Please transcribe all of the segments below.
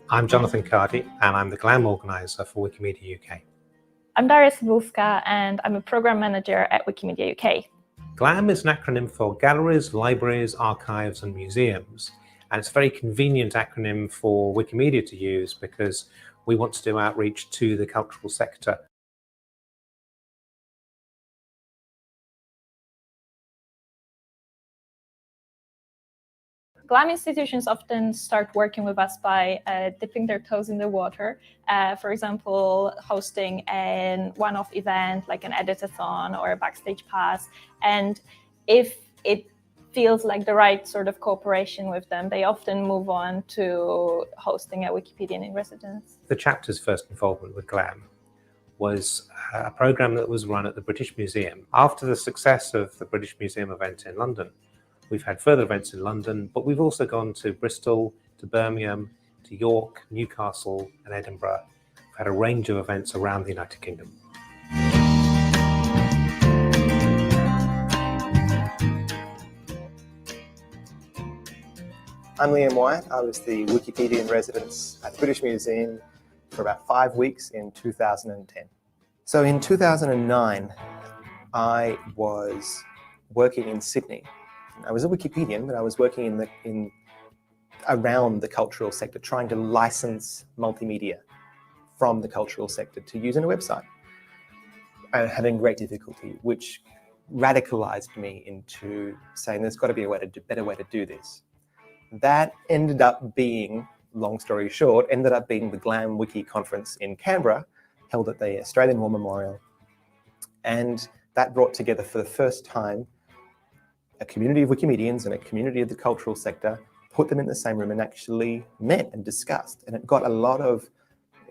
I'm Jonathan Cardy, and I'm the GLAM organizer for Wikimedia UK. I'm Daria Cybulska, and I'm a program manager at Wikimedia UK. GLAM is an acronym for Galleries, Libraries, Archives and Museums, and it's a very convenient acronym for Wikimedia to use because we want to do outreach to the cultural sector. GLAM institutions often start working with us by dipping their toes in the water. For example, hosting a one-off event like an editathon or a backstage pass. And if it feels like the right sort of cooperation with them, they often move on to hosting a Wikipedian in residence. The chapter's first involvement with GLAM was a program that was run at the British Museum. After the success of the British Museum event in London, we've had further events in London, but we've also gone to Bristol, to Birmingham, to York, Newcastle and Edinburgh. We've had a range of events around the United Kingdom. I'm Liam Wyatt. I was the Wikipedian in residence at the British Museum for about 5 weeks in 2010. So in 2009, I was working in Sydney. I was a Wikipedian, but I was working around the cultural sector, trying to license multimedia from the cultural sector to use in a website, and having great difficulty, which radicalized me into saying there's got to be a better way to do this. That ended up being, long story short, the Glam Wiki conference in Canberra, held at the Australian War Memorial, and that brought together for the first time a community of Wikimedians and a community of the cultural sector, put them in the same room and actually met and discussed. And it got a lot of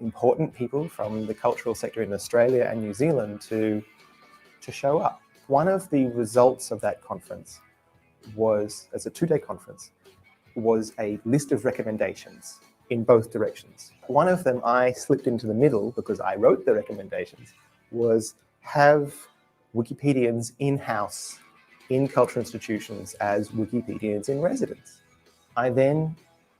important people from the cultural sector in Australia and New Zealand to show up. One of the results of that conference was, as a 2-day conference, was a list of recommendations in both directions. One of them I slipped into the middle because I wrote the recommendations, was have Wikipedians in-house in cultural institutions as Wikipedians in residence. I then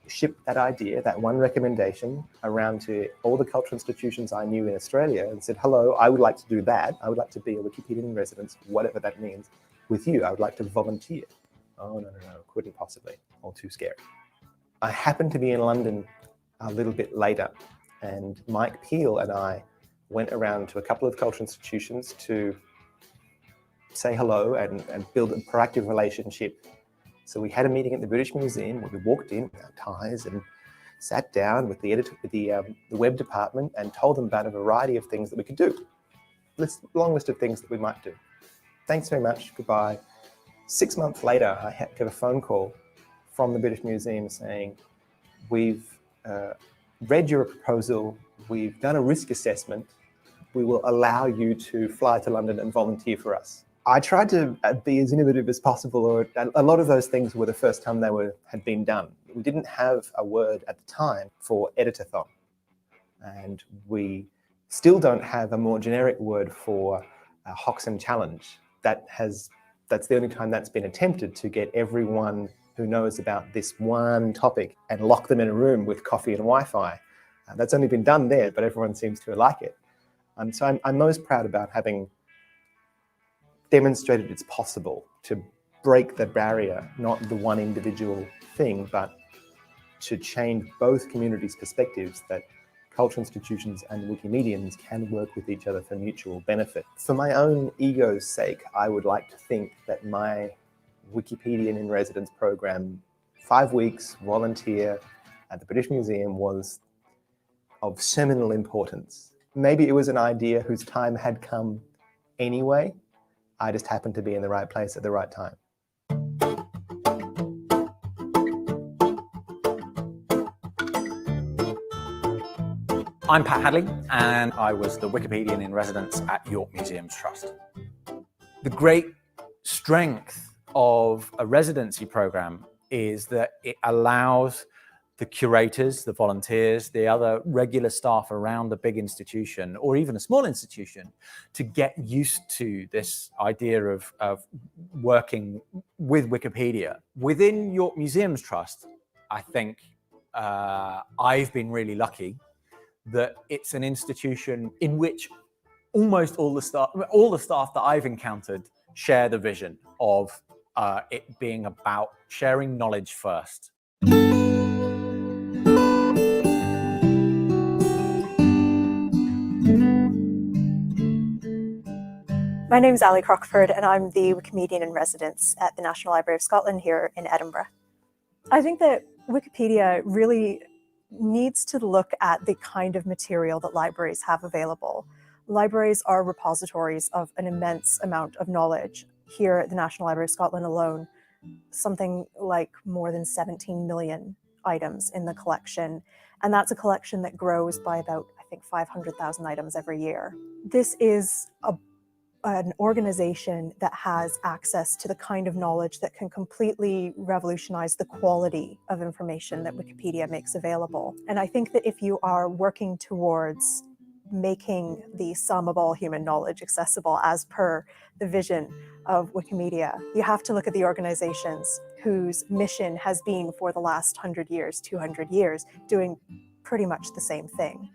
shipped that idea, that one recommendation, around to all the cultural institutions I knew in Australia and said, hello, I would like to do that. I would like to be a Wikipedian in residence, whatever that means, with you. I would like to volunteer. Oh, no, couldn't possibly, all too scary. I happened to be in London a little bit later, and Mike Peel and I went around to a couple of cultural institutions to say hello and build a proactive relationship. So we had a meeting at the British Museum where we walked in with our ties and sat down with the editor, with the web department, and told them about a variety of things that we could do. Long list of things that we might do. Thanks very much, goodbye. 6 months later, I got a phone call from the British Museum saying, we've read your proposal, we've done a risk assessment, we will allow you to fly to London and volunteer for us. I tried to be as innovative as possible, or a lot of those things were the first time they had been done. We didn't have a word at the time for editathon, and we still don't have a more generic word for Hoxton challenge. That's the only time that's been attempted to get everyone who knows about this one topic and lock them in a room with coffee and Wi-Fi. That's only been done there, but everyone seems to like it. So I'm most proud about having demonstrated it's possible to break the barrier, not the one individual thing, but to change both communities' perspectives that cultural institutions and Wikimedians can work with each other for mutual benefit. For my own ego's sake, I would like to think that my Wikipedian in residence program, 5 weeks, volunteer at the British Museum, was of seminal importance. Maybe it was an idea whose time had come anyway. I just happened to be in the right place at the right time. I'm Pat Hadley, and I was the Wikipedian in residence at York Museums Trust. The great strength of a residency program is that it allows the curators, the volunteers, the other regular staff around a big institution or even a small institution to get used to this idea of working with Wikipedia. Within York Museums Trust, I think I've been really lucky that it's an institution in which almost all the staff that I've encountered share the vision of it being about sharing knowledge first. My name is Ali Crockford and I'm the Wikimedian in residence at the National Library of Scotland here in Edinburgh. I think that Wikipedia really needs to look at the kind of material that libraries have available. Libraries are repositories of an immense amount of knowledge. Here at the National Library of Scotland alone, something like more than 17 million items in the collection. And that's a collection that grows by about, I think, 500,000 items every year. This is an organization that has access to the kind of knowledge that can completely revolutionize the quality of information that Wikipedia makes available. And I think that if you are working towards making the sum of all human knowledge accessible as per the vision of Wikimedia, you have to look at the organizations whose mission has been for the last 100 years, 200 years, doing pretty much the same thing.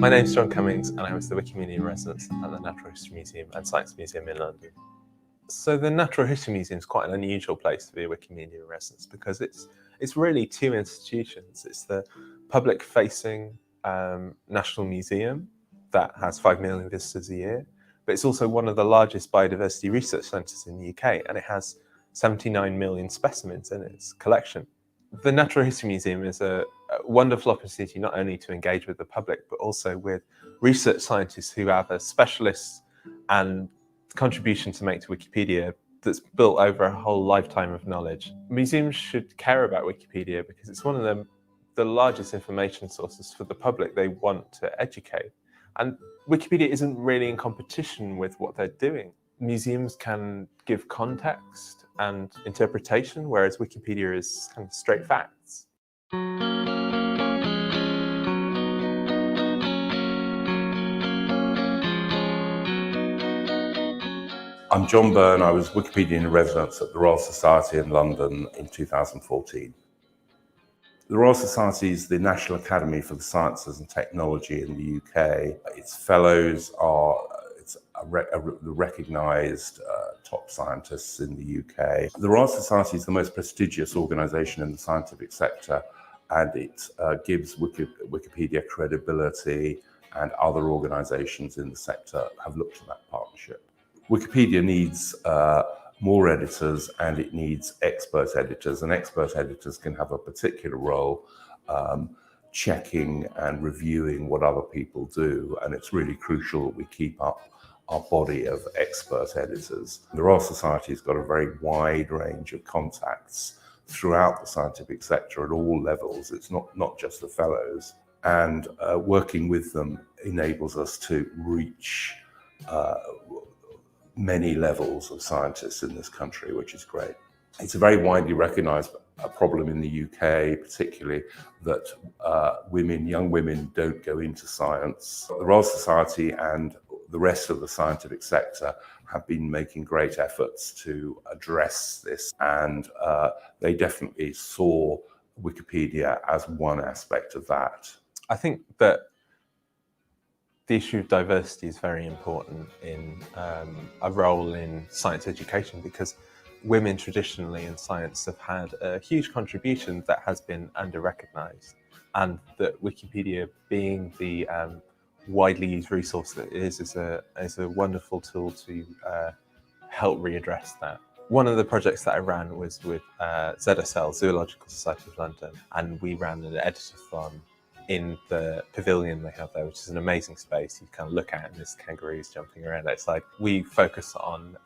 My name's John Cummings and I was the Wikimedia resident at the Natural History Museum and Science Museum in London. So the Natural History Museum is quite an unusual place to be a Wikimedia resident because it's really two institutions. It's the public-facing National Museum that has 5 million visitors a year, but it's also one of the largest biodiversity research centres in the UK, and it has 79 million specimens in its collection. The Natural History Museum is a wonderful opportunity not only to engage with the public, but also with research scientists who have a specialist and contribution to make to Wikipedia that's built over a whole lifetime of knowledge. Museums should care about Wikipedia because it's one of the largest information sources for the public they want to educate. And Wikipedia isn't really in competition with what they're doing. Museums can give context and interpretation, whereas Wikipedia is kind of straight facts. I'm John Byrne. I was Wikipedian in residence at the Royal Society in London in 2014. The Royal Society is the National Academy for the Sciences and Technology in the UK. Its fellows are the recognised top scientists in the UK. The Royal Society is the most prestigious organisation in the scientific sector, and it gives Wikipedia credibility, and other organisations in the sector have looked at that partnership. Wikipedia needs more editors, and it needs expert editors, and expert editors can have a particular role checking and reviewing what other people do, and it's really crucial that we keep up our body of expert editors. The Royal Society has got a very wide range of contacts throughout the scientific sector at all levels. It's not just the fellows, and working with them enables us to reach many levels of scientists in this country, which is great. It's a very widely recognised problem in the UK, particularly that young women don't go into science. The Royal Society and the rest of the scientific sector have been making great efforts to address this, and they definitely saw Wikipedia as one aspect of that. I think that the issue of diversity is very important in a role in science education, because women traditionally in science have had a huge contribution that has been under-recognised, and that Wikipedia, being the widely used resource that it is a wonderful tool to help readdress that. One of the projects that I ran was with ZSL, Zoological Society of London, and we ran an editathon in the pavilion they have there, which is an amazing space. You kind of look at it and there's kangaroos jumping around outside. We focus on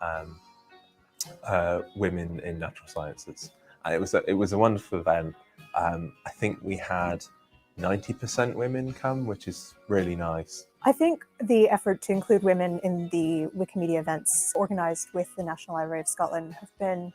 women in natural sciences, and it was a wonderful event. I think we had 90% women come, which is really nice. I think the effort to include women in the Wikimedia events organised with the National Library of Scotland have been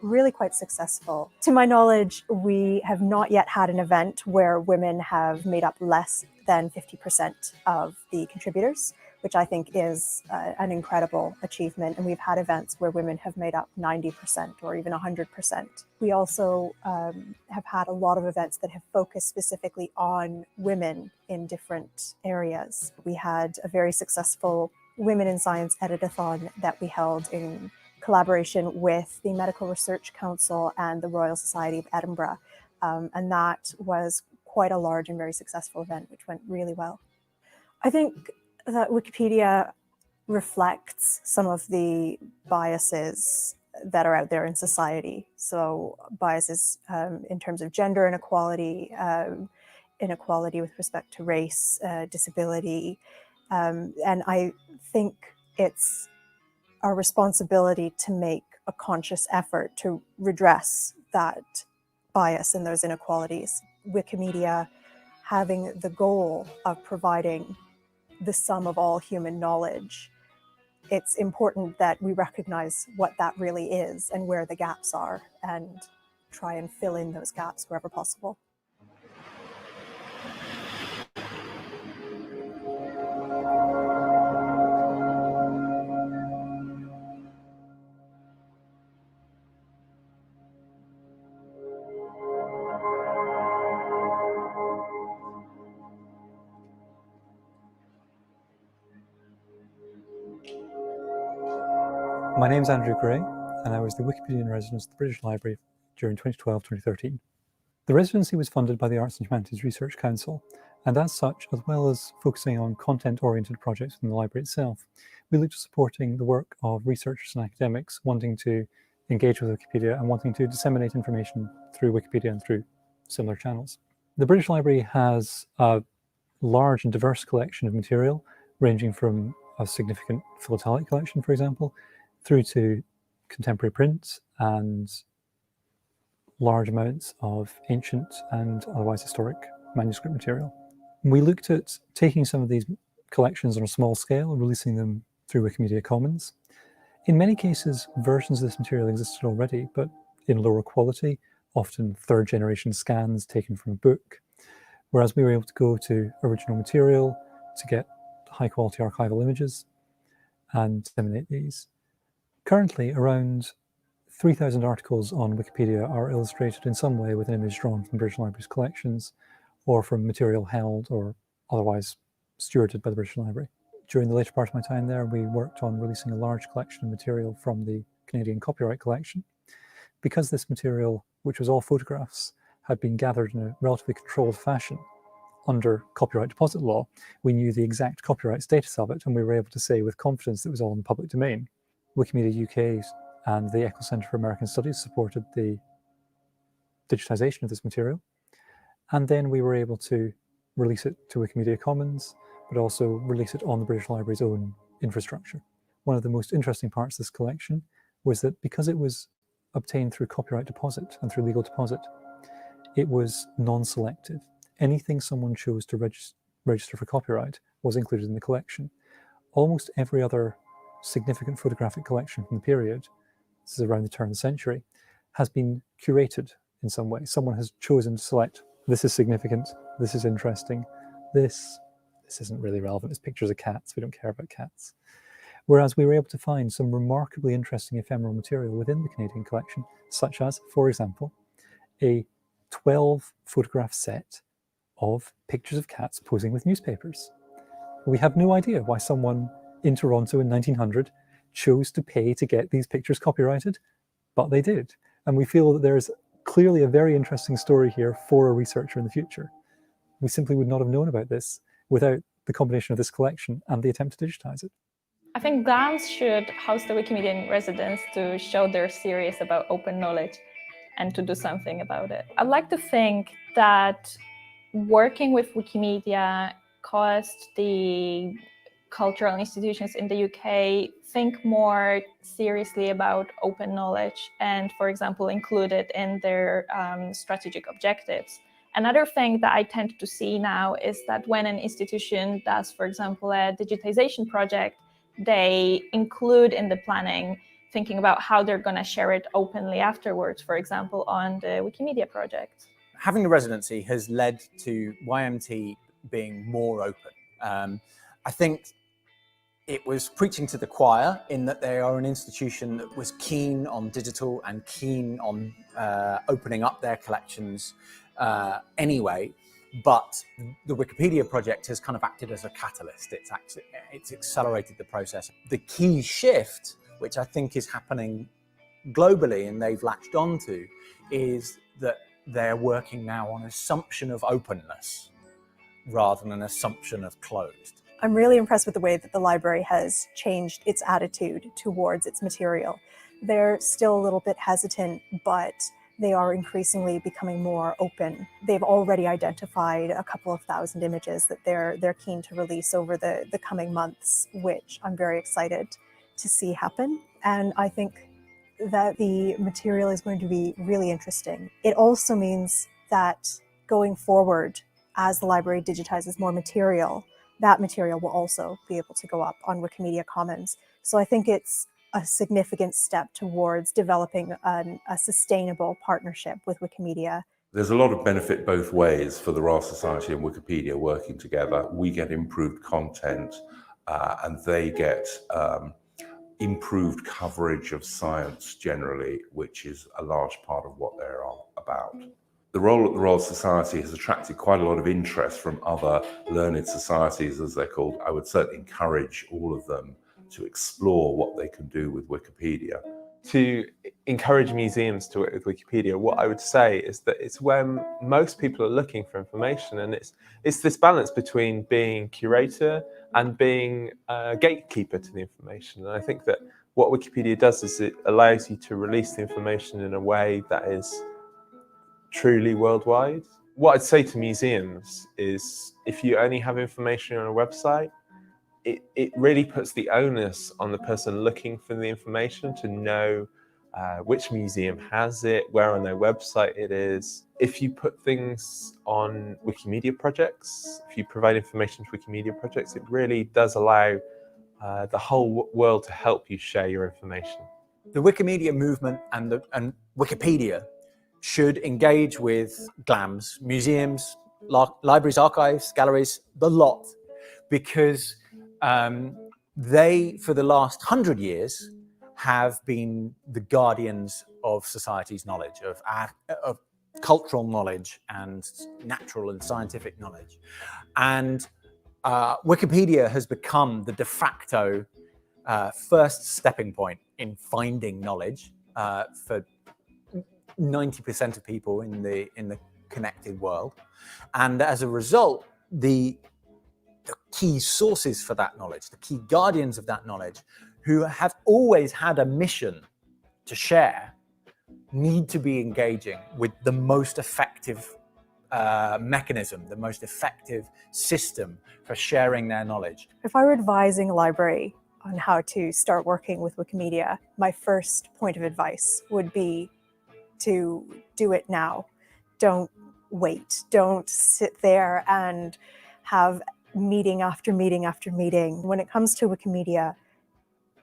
really quite successful. To my knowledge, we have not yet had an event where women have made up less than 50% of the contributors. which I think is an incredible achievement. And we've had events where women have made up 90% or even 100%. We also have had a lot of events that have focused specifically on women in different areas. We had a very successful Women in Science Editathon that we held in collaboration with the Medical Research Council and the Royal Society of Edinburgh. And that was quite a large and very successful event, which went really well. I think that Wikipedia reflects some of the biases that are out there in society. So biases in terms of gender inequality, inequality with respect to race, disability. And I think it's our responsibility to make a conscious effort to redress that bias and those inequalities. Wikimedia having the goal of providing the sum of all human knowledge, it's important that we recognize what that really is and where the gaps are and try and fill in those gaps wherever possible. My name's Andrew Gray, and I was the Wikipedian resident at the British Library during 2012-2013. The residency was funded by the Arts and Humanities Research Council, and as such, as well as focusing on content-oriented projects within the library itself, we looked at supporting the work of researchers and academics wanting to engage with Wikipedia and wanting to disseminate information through Wikipedia and through similar channels. The British Library has a large and diverse collection of material, ranging from a significant philatelic collection, for example, through to contemporary print and large amounts of ancient and otherwise historic manuscript material. We looked at taking some of these collections on a small scale and releasing them through Wikimedia Commons. In many cases, versions of this material existed already, but in lower quality, often third-generation scans taken from a book, whereas we were able to go to original material to get high-quality archival images and disseminate these. Currently, around 3,000 articles on Wikipedia are illustrated in some way with an image drawn from the British Library's collections or from material held or otherwise stewarded by the British Library. During the later part of my time there, we worked on releasing a large collection of material from the Canadian Copyright Collection. Because this material, which was all photographs, had been gathered in a relatively controlled fashion under copyright deposit law, we knew the exact copyright status of it, and we were able to say with confidence that it was all in the public domain. Wikimedia UK and the Echo Centre for American Studies supported the digitization of this material. And then we were able to release it to Wikimedia Commons, but also release it on the British Library's own infrastructure. One of the most interesting parts of this collection was that because it was obtained through copyright deposit and through legal deposit, it was non-selective. Anything someone chose to register for copyright was included in the collection. Almost every other significant photographic collection from the period, this is around the turn of the century, has been curated in some way. Someone has chosen to select, this is significant, this is interesting, this isn't really relevant, it's pictures of cats, we don't care about cats. Whereas we were able to find some remarkably interesting ephemeral material within the Canadian collection, such as, for example, a 12 photograph set of pictures of cats posing with newspapers. We have no idea why someone in Toronto in 1900 chose to pay to get these pictures copyrighted, but they did. And we feel that there's clearly a very interesting story here for a researcher in the future. We simply would not have known about this without the combination of this collection and the attempt to digitize it. I think GLAMs should host the Wikimedian residents to show they're serious about open knowledge and to do something about it. I'd like to think that working with Wikimedia caused the cultural institutions in the UK think more seriously about open knowledge and, for example, include it in their strategic objectives. Another thing that I tend to see now is that when an institution does, for example, a digitization project, they include in the planning thinking about how they're going to share it openly afterwards, for example, on the Wikimedia project. Having the residency has led to YMT being more open. I think it was preaching to the choir in that they are an institution that was keen on digital and keen on opening up their collections anyway. But the Wikipedia project has kind of acted as a catalyst. It's accelerated the process. The key shift, which I think is happening globally and they've latched onto, is that they're working now on assumption of openness rather than an assumption of closed. I'm really impressed with the way that the library has changed its attitude towards its material. They're still a little bit hesitant, but they are increasingly becoming more open. They've already identified a couple of thousand images that they're keen to release over the coming months, which I'm very excited to see happen. And I think that the material is going to be really interesting. It also means that going forward, as the library digitizes more material, that material will also be able to go up on Wikimedia Commons. So I think it's a significant step towards developing a sustainable partnership with Wikimedia. There's a lot of benefit both ways for the Royal Society and Wikipedia working together. We get improved content and they get improved coverage of science generally, which is a large part of what they're about. The role at the Royal Society has attracted quite a lot of interest from other learned societies, as they're called. I would certainly encourage all of them to explore what they can do with Wikipedia. To encourage museums to work with Wikipedia, what I would say is that it's when most people are looking for information, and it's this balance between being curator and being a gatekeeper to the information. And I think that what Wikipedia does is it allows you to release the information in a way that is truly worldwide. What I'd say to museums is if you only have information on a website, it really puts the onus on the person looking for the information to know which museum has it, where on their website it is. If you put things on Wikimedia projects, if you provide information to Wikimedia projects, it really does allow the whole world to help you share your information. The Wikimedia movement and Wikipedia should engage with GLAMs, museums, libraries, archives, galleries, the lot, because they, for the last 100 years, have been the guardians of society's knowledge, of cultural knowledge and natural and scientific knowledge. And Wikipedia has become the de facto first stepping point in finding knowledge for 90% of people in the connected world. And as a result, the key sources for that knowledge, the key guardians of that knowledge, who have always had a mission to share, need to be engaging with the most effective mechanism, the most effective system for sharing their knowledge. If I were advising a library on how to start working with Wikimedia, my first point of advice would be to do it now. Don't wait. Don't sit there and have meeting after meeting after meeting. When it comes to Wikimedia,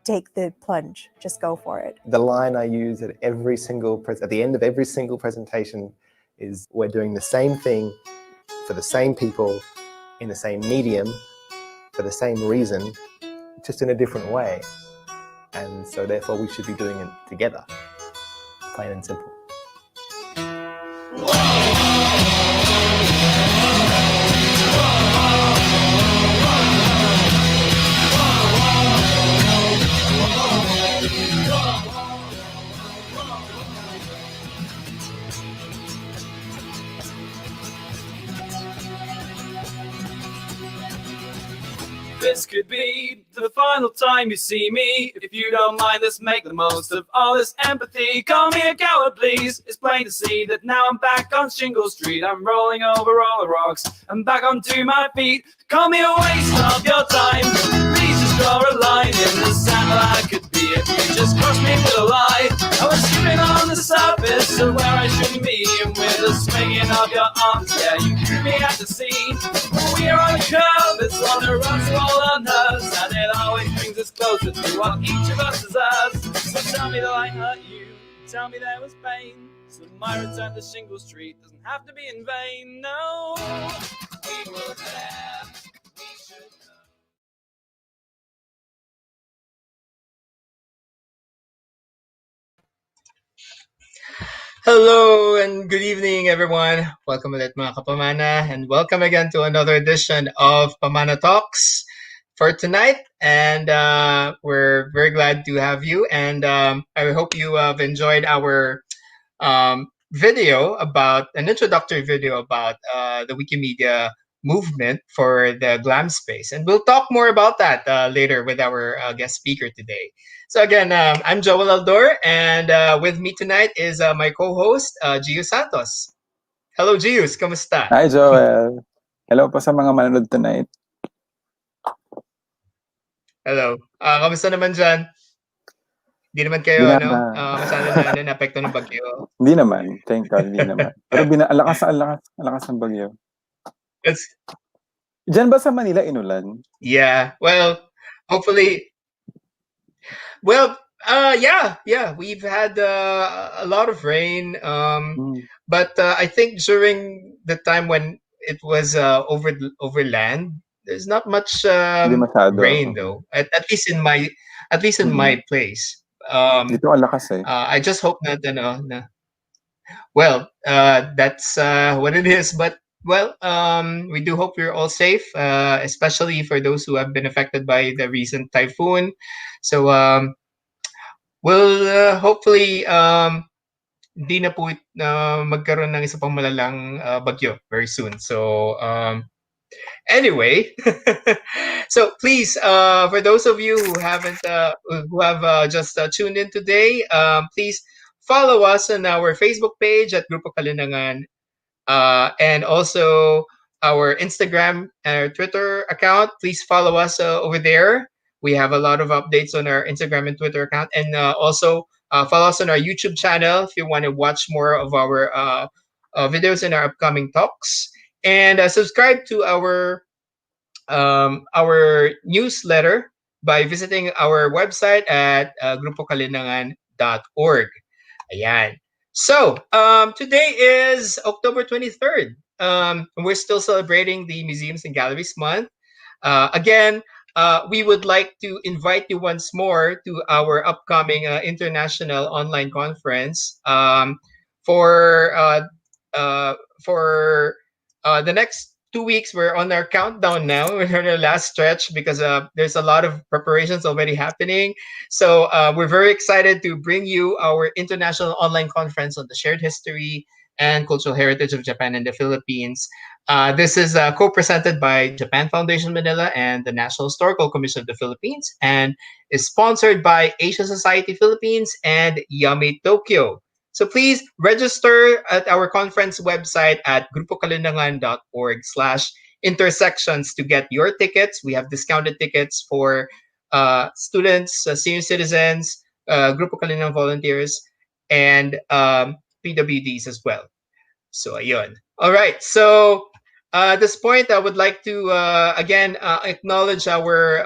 take the plunge, just go for it. The line I use at the end of every single presentation is, we're doing the same thing for the same people in the same medium for the same reason, just in a different way. And so therefore we should be doing it together, plain and simple. This could be the final time you see me. If you don't mind, let's make the most of all this empathy. Call me a coward, please. It's plain to see that now I'm back on Shingle Street. I'm rolling over all the rocks. I'm back onto my feet. Call me a waste of your time. Please just draw a line in the sand that I could be if you just cross me with a lie. I was skipping on the surface of where I shouldn't be, and with the swinging of your arms, yeah, you threw me at the sea. We're on a curve, it's on the run to all our nerves, and it always brings us closer to what each of us deserves. So tell me that I hurt you, tell me there was pain, so my return to Shingle Street doesn't have to be in vain. No, we were there. Hello and good evening, everyone. Welcome ulit mga kapamana, and welcome again to another edition of Pamana Talks for tonight. And we're very glad to have you. And I hope you have enjoyed our video about an introductory video about the Wikimedia movement for the Glam space. And we'll talk more about that later with our guest speaker today. So again, I'm Joel Aldor, and with me tonight is my co-host, Gius Santos. Hello, Gius. Kamusta? Hi, Joel. Hello po sa mga manonood tonight. Hello. Kamusta naman dyan? Hindi naman kayo, masyado na naapekto ng bagyo. Hindi naman. Thank God, hindi naman. Pero alakas ng bagyo. Diyan ba sa Manila inulan? Yeah. Well, hopefully... Well, yeah, we've had a lot of rain, but I think during the time when it was over land, there's not much rain though. At least in my place. Dito ang lakas eh. I just hope that well, that's what it is. But well, we do hope you're all safe, especially for those who have been affected by the recent typhoon. So we'll hopefully di na po magkaroon ng isa pang malalang bagyo very soon. So anyway, so please, for those of you who haven't who have just tuned in today, please follow us on our Facebook page at Grupo Kalinangan, and also our Instagram and our Twitter account. Please follow us over there. We have a lot of updates on our Instagram and Twitter account, and also follow us on our YouTube channel if you want to watch more of our videos in our upcoming talks. And subscribe to our newsletter by visiting our website at grupokalinangan.org. Ayan. So today is October 23rd. We're still celebrating the Museums and Galleries Month. Again, we would like to invite you once more to our upcoming international online conference for the next 2 weeks. We're on our countdown now. We're on our last stretch because there's a lot of preparations already happening. So we're very excited to bring you our international online conference on the shared history and cultural heritage of Japan and the Philippines. This is co-presented by Japan Foundation Manila and the National Historical Commission of the Philippines, and is sponsored by Asia Society Philippines and Yummy Tokyo. So please register at our conference website at grupokalinangan.org/intersections to get your tickets. We have discounted tickets for students, senior citizens, Grupo Kalinangan volunteers, and PWDs as well. So ayun. All right. So at this point, I would like to again acknowledge our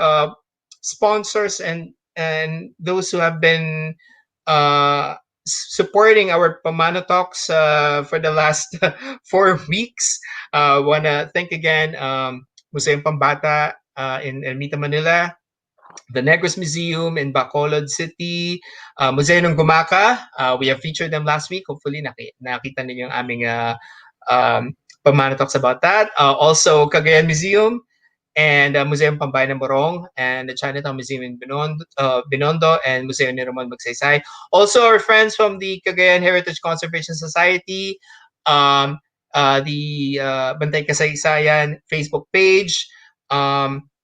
sponsors and those who have been supporting our Pamana Talks for the last 4 weeks. Want to thank again Museum Pambata in Ermita, Manila, the Negros Museum in Bacolod City, Museo ng Gumaka. We have featured them last week. Hopefully, nakita niyo yung aming Pamana Talks about that. Also, Cagayan Museum and Museum Pambayan ng Morong, and the Chinatown Museum in Binondo, and Museo ni Ramon Magsaysay. Also, our friends from the Cagayan Heritage Conservation Society, the Bantay Kasaysayan Facebook page,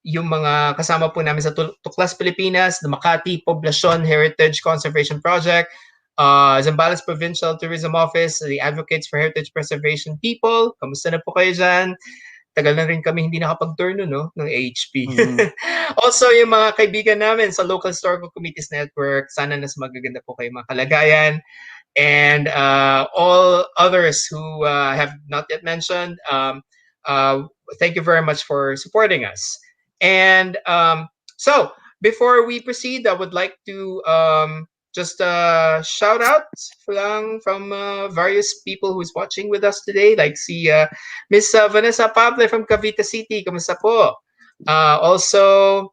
yung mga kasama po namin sa Tuklas Pilipinas, the Makati Poblacion Heritage Conservation Project, Zambales Provincial Tourism Office, the Advocates for Heritage Preservation People. Kamusta na po kayo dyan? Tagal na rin kami hindi nakapag-turn no, ng AHP. Also, yung mga kaibigan namin sa Local Historical Committees Network, sana nas magaganda po kayo mga kalagayan. And all others who have not yet mentioned, thank you very much for supporting us. And so, before we proceed, I would like to just shout out from various people who's watching with us today, like si Miss Vanessa Pable from Cavite City. Kamusta po? Also,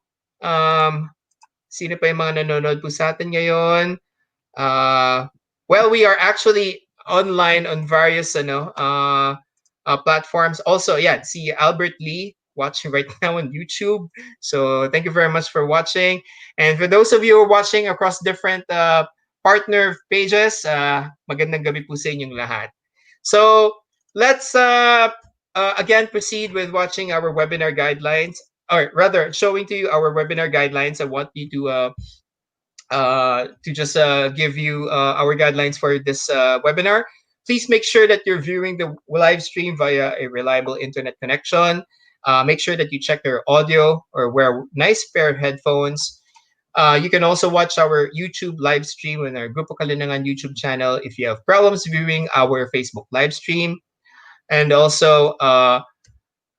sino pa yung mga nanonood po sa atin ngayon? Well, we are actually online on various platforms. Also, yeah, see Albert Lee watching right now on YouTube. So thank you very much for watching. And for those of you who are watching across different partner pages, magandang gabi po sa inyong lahat. So let's again proceed with watching our webinar guidelines, or rather showing to you our webinar guidelines. I want you to just give you our guidelines for this webinar. Please make sure that you're viewing the live stream via a reliable internet connection. Make sure that you check your audio or wear a nice pair of headphones. You can also watch our YouTube live stream on our Grupo Kalinangan YouTube channel if you have problems viewing our Facebook live stream. And also,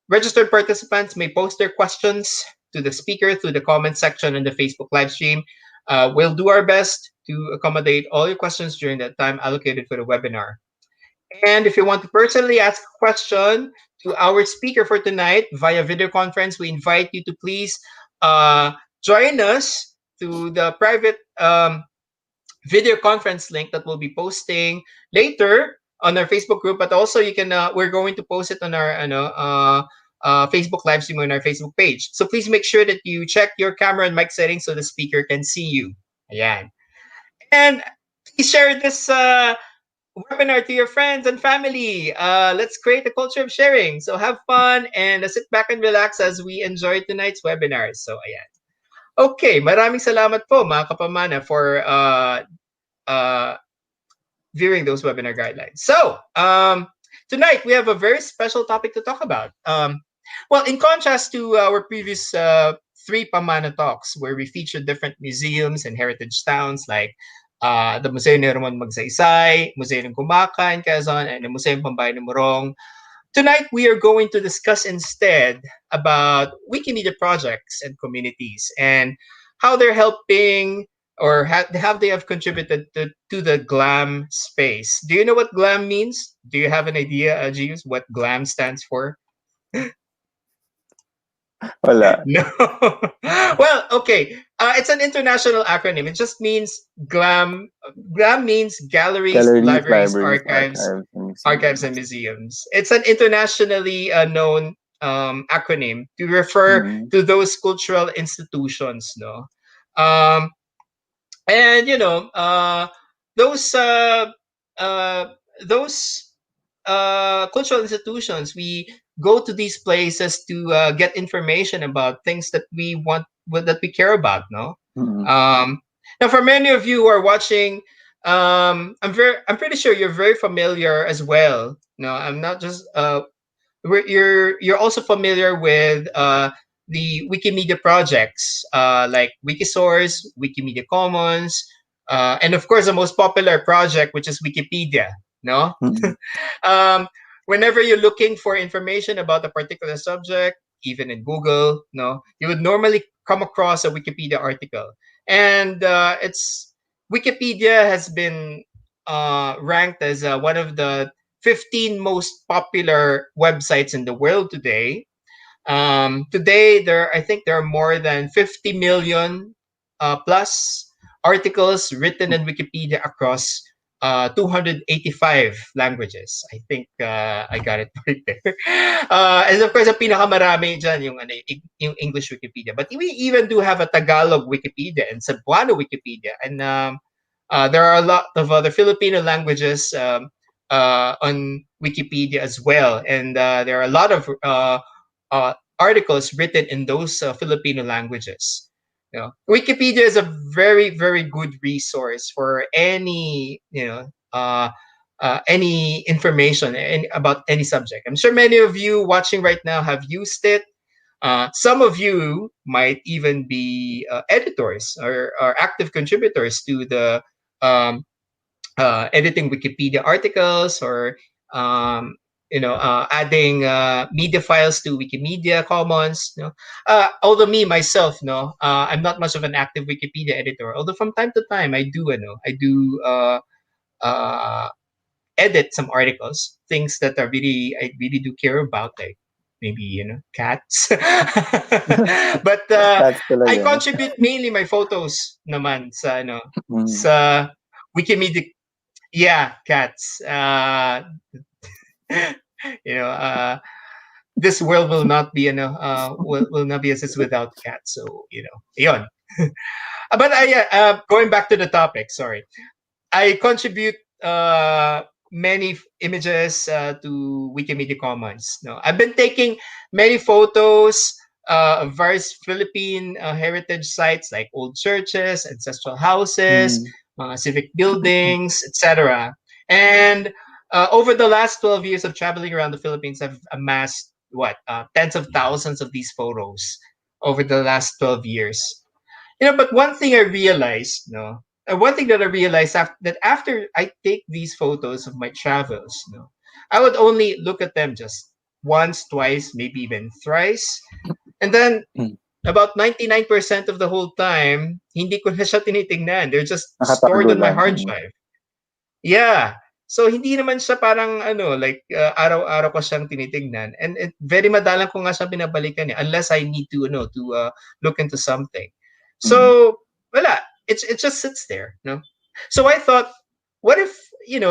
registered participants may post their questions to the speaker through the comment section in the Facebook live stream. We'll do our best to accommodate all your questions during that time allocated for the webinar. And if you want to personally ask a question to our speaker for tonight via video conference, we invite you to please join us to the private video conference link that we'll be posting later on our Facebook group. But also, you can we're going to post it on our Facebook live stream on our Facebook page. So please make sure that you check your camera and mic settings so the speaker can see you. Ayan. And please share this webinar to your friends and family. Let's create a culture of sharing. So have fun and sit back and relax as we enjoy tonight's webinar. So ayan. Okay, maraming salamat po mga kapamana for viewing those webinar guidelines. So tonight we have a very special topic to talk about. Well, in contrast to our previous 3 Pamana talks where we featured different museums and heritage towns like the Museo ni Ramon Magsaysay, Museo ng Gumaca in Quezon, and the Museo Pambayan ng Morong. Tonight, we are going to discuss instead about Wikimedia projects and communities and how they're helping or how they have contributed to the GLAM space. Do you know what GLAM means? Do you have an idea, Gius, what GLAM stands for? Wala. No. Well, okay. It's an international acronym. It just means GLAM. GLAM means galleries, libraries, archives, and museums. It's an internationally known acronym to refer to those cultural institutions. No, and you know those cultural institutions. We go to these places to get information about things that we want, that we care about. No. Now, for many of you who are watching, I'm pretty sure you're very familiar as well. No, I'm not just. You're also familiar with the Wikimedia projects like Wikisource, Wikimedia Commons, and of course the most popular project, which is Wikipedia. No. Whenever you're looking for information about a particular subject, even in Google, no, you would normally come across a Wikipedia article. And Wikipedia has been ranked as one of the 15 most popular websites in the world today. Today, I think there are more than 50 million plus articles written in Wikipedia across 285 languages. I think I got it right there. And of course, ang pinakamarami dyan yung English Wikipedia. But we even do have a Tagalog Wikipedia and Cebuano Wikipedia. And there are a lot of other Filipino languages on Wikipedia as well. And there are a lot of articles written in those Filipino languages. You know, Wikipedia is a very, very good resource for any any information about any subject. I'm sure many of you watching right now have used it. Some of you might even be editors or active contributors to the editing Wikipedia articles or adding media files to Wikimedia Commons. You know? Although myself, I'm not much of an active Wikipedia editor. Although from time to time, I do edit some articles, things that I really do care about, like maybe cats. But I contribute mainly my photos naman sa sa Wikimedia. Yeah, cats. This world will not be will not be as without cats. So yon. But going back to the topic. Sorry, I contribute many images to Wikimedia Commons. No, I've been taking many photos of various Philippine heritage sites like old churches, ancestral houses, civic buildings, etc. And over the last 12 years of traveling around the Philippines, I've amassed tens of thousands of these photos over the last 12 years. But one thing I realized, one thing that I realized after I take these photos of my travels, I would only look at them just once, twice, maybe even thrice. And then about 99% of the whole time, hindi ko na siya tinitingnan. They're just stored on my hard drive. Yeah. So hindi naman siya parang araw-araw ko siyang tinitingnan, and very madalang ko nga siya binabalikan unless I need to look into something. So wala, it just sits there, So I thought, what if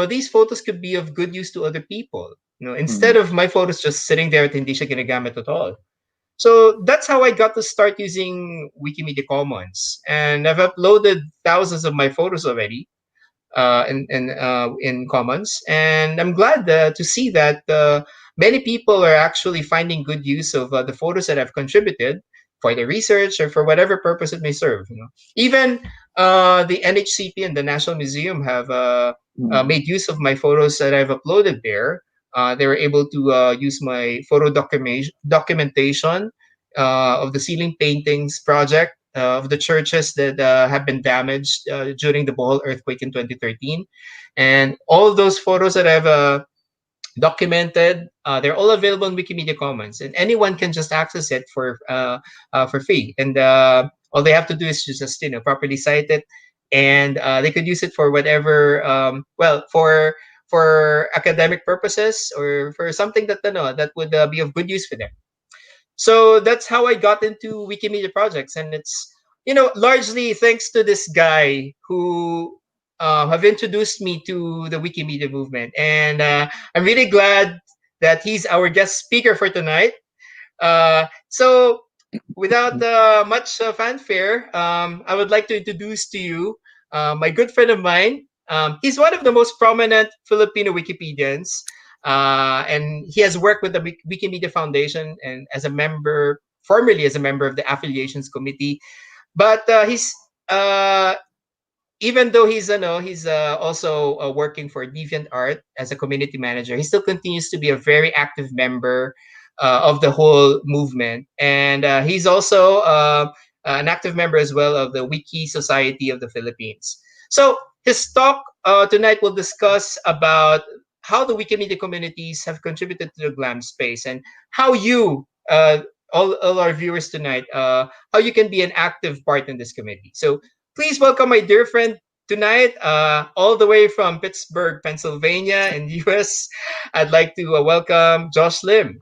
these photos could be of good use to other people, instead of my photos just sitting there at hindi siya ginagamit at all. So that's how I got to start using Wikimedia Commons, and I've uploaded thousands of my photos already in Commons, and I'm glad to see that many people are actually finding good use of the photos that I've contributed for the research or for whatever purpose it may serve. Even the NHCP and the National Museum have made use of my photos that I've uploaded there. They were able to use my photo documentation of the ceiling paintings project of the churches that have been damaged during the Bohol earthquake in 2013. And all of those photos that I've documented, they're all available in Wikimedia Commons, and anyone can just access it for free. And all they have to do is just properly cite it, and they could use it for whatever for academic purposes or for something that would be of good use for them. So that's how I got into Wikimedia projects, and it's largely thanks to this guy who have introduced me to the Wikimedia movement, and I'm really glad that he's our guest speaker for tonight. So without much fanfare, I would like to introduce to you my good friend of mine. He's one of the most prominent Filipino Wikipedians. And he has worked with the Wikimedia Foundation and formerly as a member of the affiliations committee. But he's even though he's also working for DeviantArt as a community manager, he still continues to be a very active member of the whole movement. And he's also an active member as well of the Wiki Society of the Philippines. So his talk tonight will discuss about how the Wikimedia communities have contributed to the GLAM space, and how you, all our viewers tonight, how you can be an active part in this committee. So please welcome my dear friend tonight, all the way from Pittsburgh, Pennsylvania in the US. I'd like to welcome Josh Lim.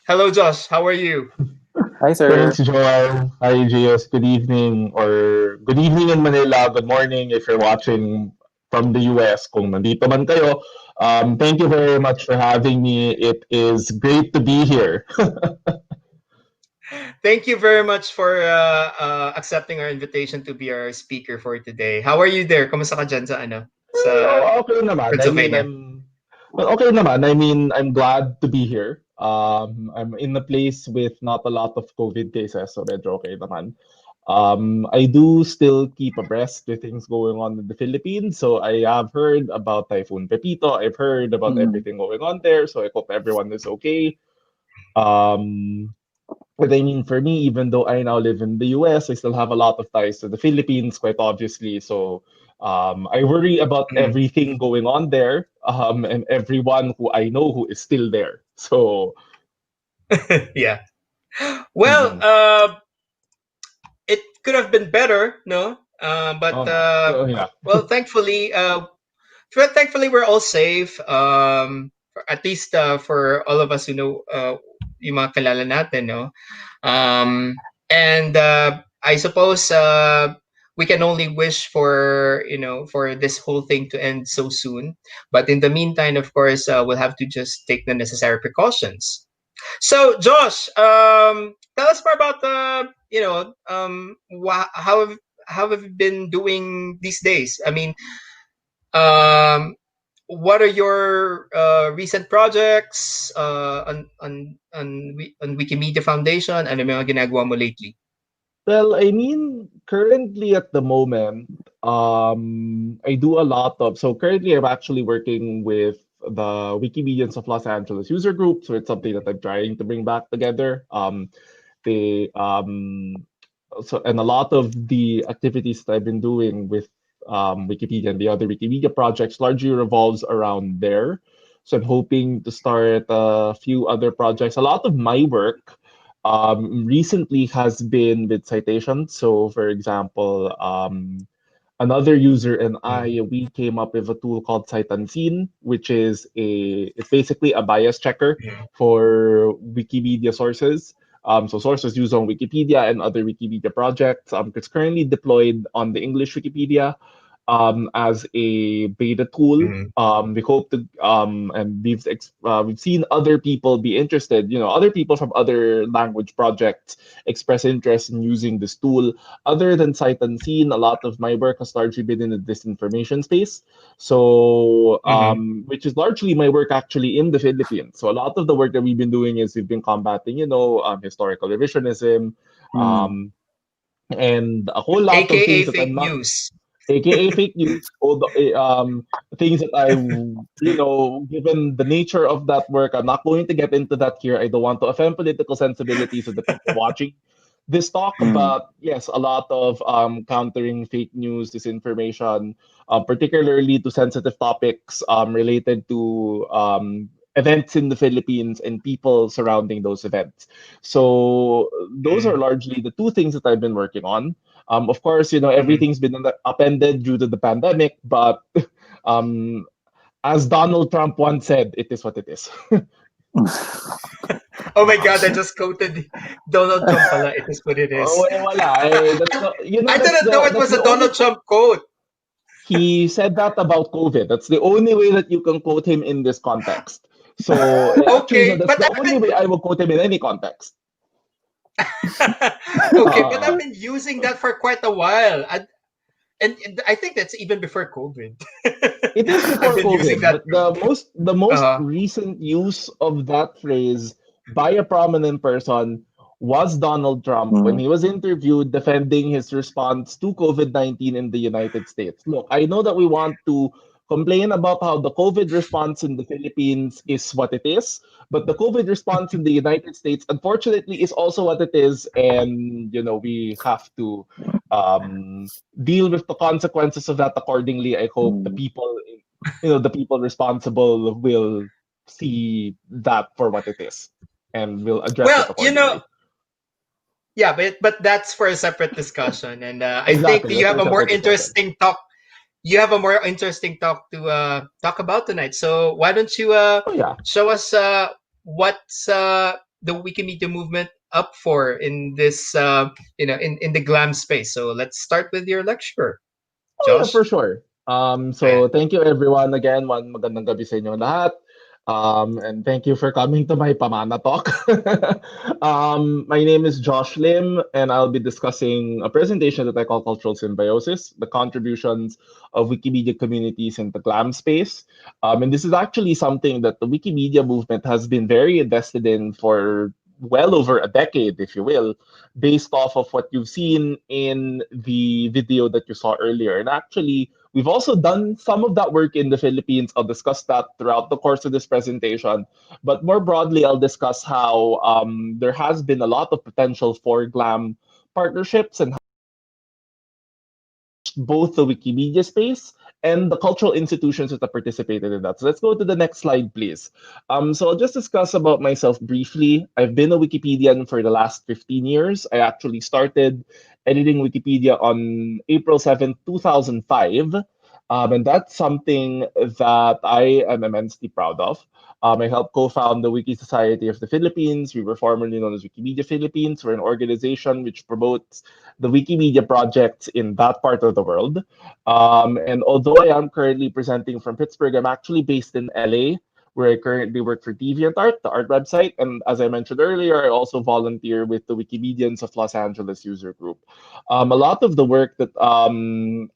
Hello, Josh. How are you? Hi, sir. Thanks, Joel. Hi, JS. Good evening, or good evening in Manila. Good morning if you're watching from the US. Kung nandito man kayo, thank you very much for having me. It is great to be here. Thank you very much for accepting our invitation to be our speaker for today. How are you there? Kamusta ka dyan sa Okay naman. Pennsylvania? Okay naman. I mean, I'm glad to be here. I'm in a place with not a lot of COVID cases, so medyo okay naman. I do still keep abreast with things going on in the Philippines. So I have heard about Typhoon Pepito. I've heard about everything going on there. So I hope everyone is okay. But I mean, for me, even though I now live in the US, I still have a lot of ties to the Philippines, quite obviously. So I worry about everything going on there, and everyone who I know who is still there. So yeah. Well, it could have been better, no? yeah. Well, thankfully, we're all safe. At least for all of us who know yung mga kilala natin, no? And I suppose we can only wish for for this whole thing to end so soon. But in the meantime, of course, we'll have to just take the necessary precautions. So, Josh, tell us more about how have you been doing these days? I mean, um, what are your recent projects on Wikimedia Foundation? Ano mga ginagawa mo lately? Well, I mean, currently at the moment, I do a lot of. So currently, I'm actually working with the Wikipedians of Los Angeles user group. So it's something that I'm trying to bring back together. They so and a lot of the activities that I've been doing with Wikipedia and the other Wikimedia projects largely revolves around there. So I'm hoping to start a few other projects. A lot of my work recently has been with citations. So, for example, another user and we came up with a tool called Cite Unseen, which is it's basically a bias checker for Wikimedia sources. So sources used on Wikipedia and other Wikipedia projects. It's currently deployed on the English Wikipedia as a beta tool. We hope to and we've seen other people be interested. Other people from other language projects express interest in using this tool. Other than Sight Unseen, a lot of my work has largely been in the disinformation space. So which is largely my work actually in the Philippines. So a lot of the work that we've been doing is we've been combating, historical revisionism, and a whole lot of AKA things that fake I'm not. news. AKA fake news, all the things that given the nature of that work, I'm not going to get into that here. I don't want to offend political sensibilities of the people watching this talk, but yes, a lot of countering fake news, disinformation, particularly to sensitive topics related to events in the Philippines and people surrounding those events. So those are largely the two things that I've been working on. Of course, everything's been upended due to the pandemic, but as Donald Trump once said, it is what it is. Oh my God! I just quoted Donald Trump. Pala, it is what it is. Oh, wala. I didn't know it was a Donald Trump quote. He said that about COVID. That's the only way that you can quote him in this context. So okay, that's the only way I will quote him in any context. Okay, but I've been using that for quite a while. And I think that's even before COVID. It is before COVID, but the most recent use of that phrase by a prominent person was Donald Trump when he was interviewed defending his response to COVID-19 in the United States. Look, I know that we want to complain about how the COVID response in the Philippines is what it is, but the COVID response in the United States, unfortunately, is also what it is, and we have to deal with the consequences of that accordingly. I hope the people, the people responsible will see that for what it is and will address it accordingly. Yeah, but that's for a separate discussion, and I think Exactly, you have a more interesting talk. You have a more interesting talk to talk about tonight. So why don't you show us what's the Wikimedia movement up for in this in the Glam space. So let's start with your lecture, Josh. Yeah, for sure. So thank you everyone again. Magandang gabi sa inyo lahat. And thank you for coming to my Pamana talk. My name is Josh Lim, and I'll be discussing a presentation that I call Cultural Symbiosis, the contributions of Wikimedia communities in the Glam space. And this is actually something that the Wikimedia movement has been very invested in for well over a decade, if you will, based off of what you've seen in the video that you saw earlier. And actually, we've also done some of that work in the Philippines. I'll discuss that throughout the course of this presentation. But more broadly, I'll discuss how there has been a lot of potential for GLAM partnerships and both the Wikimedia space and the cultural institutions that have participated in that. So let's go to the next slide, please. So I'll just discuss about myself briefly. I've been a Wikipedian for the last 15 years. I actually started editing Wikipedia on April 7th, 2005. And that's something that I am immensely proud of. I helped co-found the Wiki Society of the Philippines. We were formerly known as Wikimedia Philippines. We're an organization which promotes the Wikimedia projects in that part of the world. And although I am currently presenting from Pittsburgh, I'm actually based in LA, where I currently work for DeviantArt, the art website. And as I mentioned earlier, I also volunteer with the Wikipedians of Los Angeles user group. A lot of the work that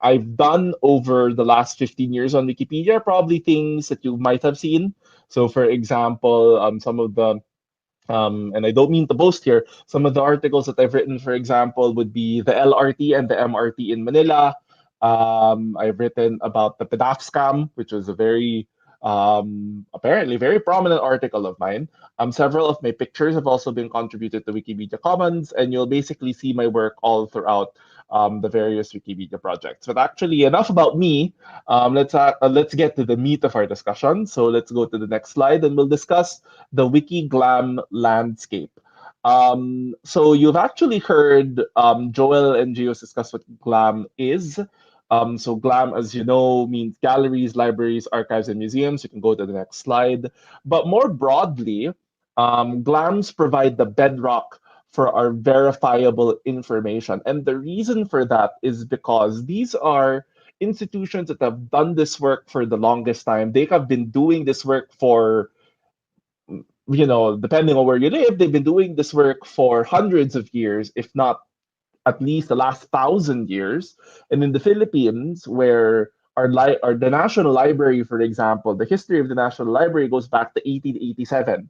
I've done over the last 15 years on Wikipedia are probably things that you might have seen. So, for example, some of the and I don't mean to boast here. Some of the articles that I've written, for example, would be the LRT and the MRT in Manila. I've written about the PDAF scam, which was a very apparently very prominent article of mine. Several of my pictures have also been contributed to Wikimedia Commons, and you'll basically see my work all throughout the various Wikimedia projects. But actually, enough about me. Let's get to the meat of our discussion. So let's go to the next slide, and we'll discuss the Wiki Glam landscape. So you've actually heard Joel and Geos discuss what Glam is. So GLAM, as you know, means galleries, libraries, archives, and museums. You can go to the next slide. But more broadly, GLAMs provide the bedrock for our verifiable information. And the reason for that is because these are institutions that have done this work for the longest time. They have been doing this work for, depending on where you live, they've been doing this work for hundreds of years, if not at least the last 1,000 years. And in the Philippines, where the National Library, for example, the history of the National Library goes back to 1887.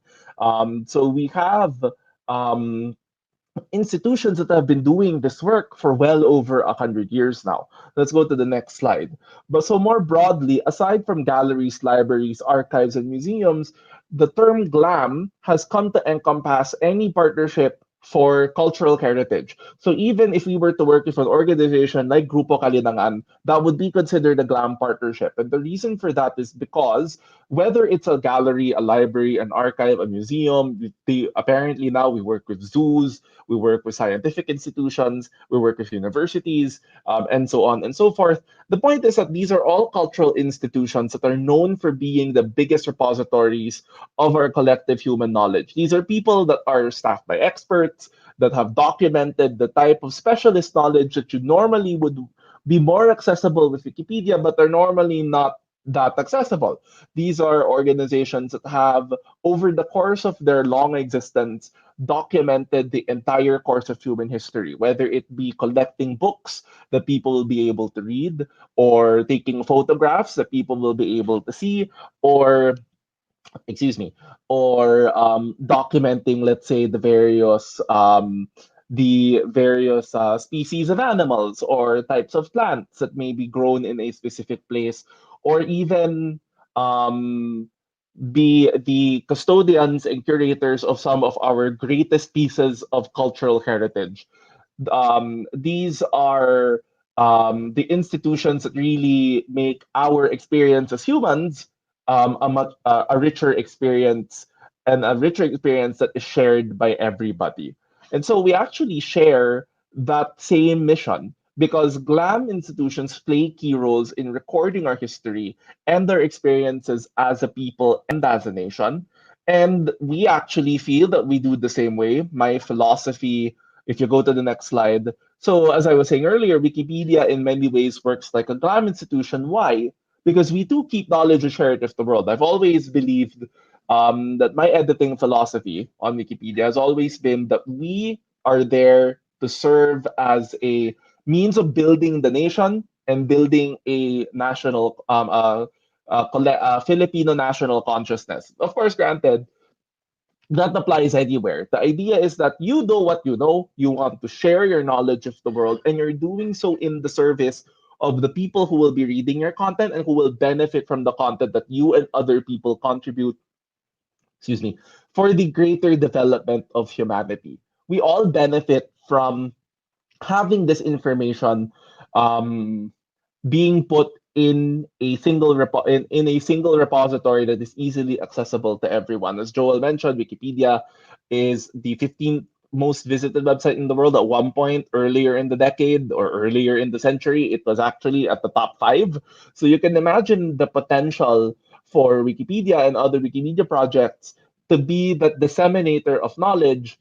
So we have institutions that have been doing this work for well over 100 years now. Let's go to the next slide. But so more broadly, aside from galleries, libraries, archives, and museums, the term GLAM has come to encompass any partnership for cultural heritage. So even if we were to work with an organization like Grupo Kalinangan, that would be considered a GLAM partnership. And the reason for that is because whether it's a gallery, a library, an archive, a museum, apparently now we work with zoos, we work with scientific institutions, we work with universities, and so on and so forth. The point is that these are all cultural institutions that are known for being the biggest repositories of our collective human knowledge. These are people that are staffed by experts, that have documented the type of specialist knowledge that you normally would be more accessible with Wikipedia, but are normally not that accessible. These are organizations that have, over the course of their long existence, documented the entire course of human history, whether it be collecting books that people will be able to read, or taking photographs that people will be able to see, or documenting, let's say, the various species of animals or types of plants that may be grown in a specific place, or even be the custodians and curators of some of our greatest pieces of cultural heritage. These are the institutions that really make our experience as humans a richer experience, and a richer experience that is shared by everybody. And so we actually share that same mission, because GLAM institutions play key roles in recording our history and their experiences as a people and as a nation. And we actually feel that we do the same way. My philosophy, if you go to the next slide. So as I was saying earlier, Wikipedia in many ways works like a GLAM institution. Why? Because we do keep knowledge and share it with the world. I've always believed that my editing philosophy on Wikipedia has always been that we are there to serve as a means of building the nation and building a national, Filipino national consciousness. Of course, granted, that applies anywhere. The idea is that you know what you know, you want to share your knowledge of the world, and you're doing so in the service of the people who will be reading your content and who will benefit from the content that you and other people contribute, for the greater development of humanity. We all benefit from having this information being put in a single in a single repository that is easily accessible to everyone. As Joel mentioned, Wikipedia is the 15th most visited website in the world at one point earlier in the decade or earlier in the century. It was actually at the top 5. So you can imagine the potential for Wikipedia and other Wikimedia projects to be that disseminator of knowledge,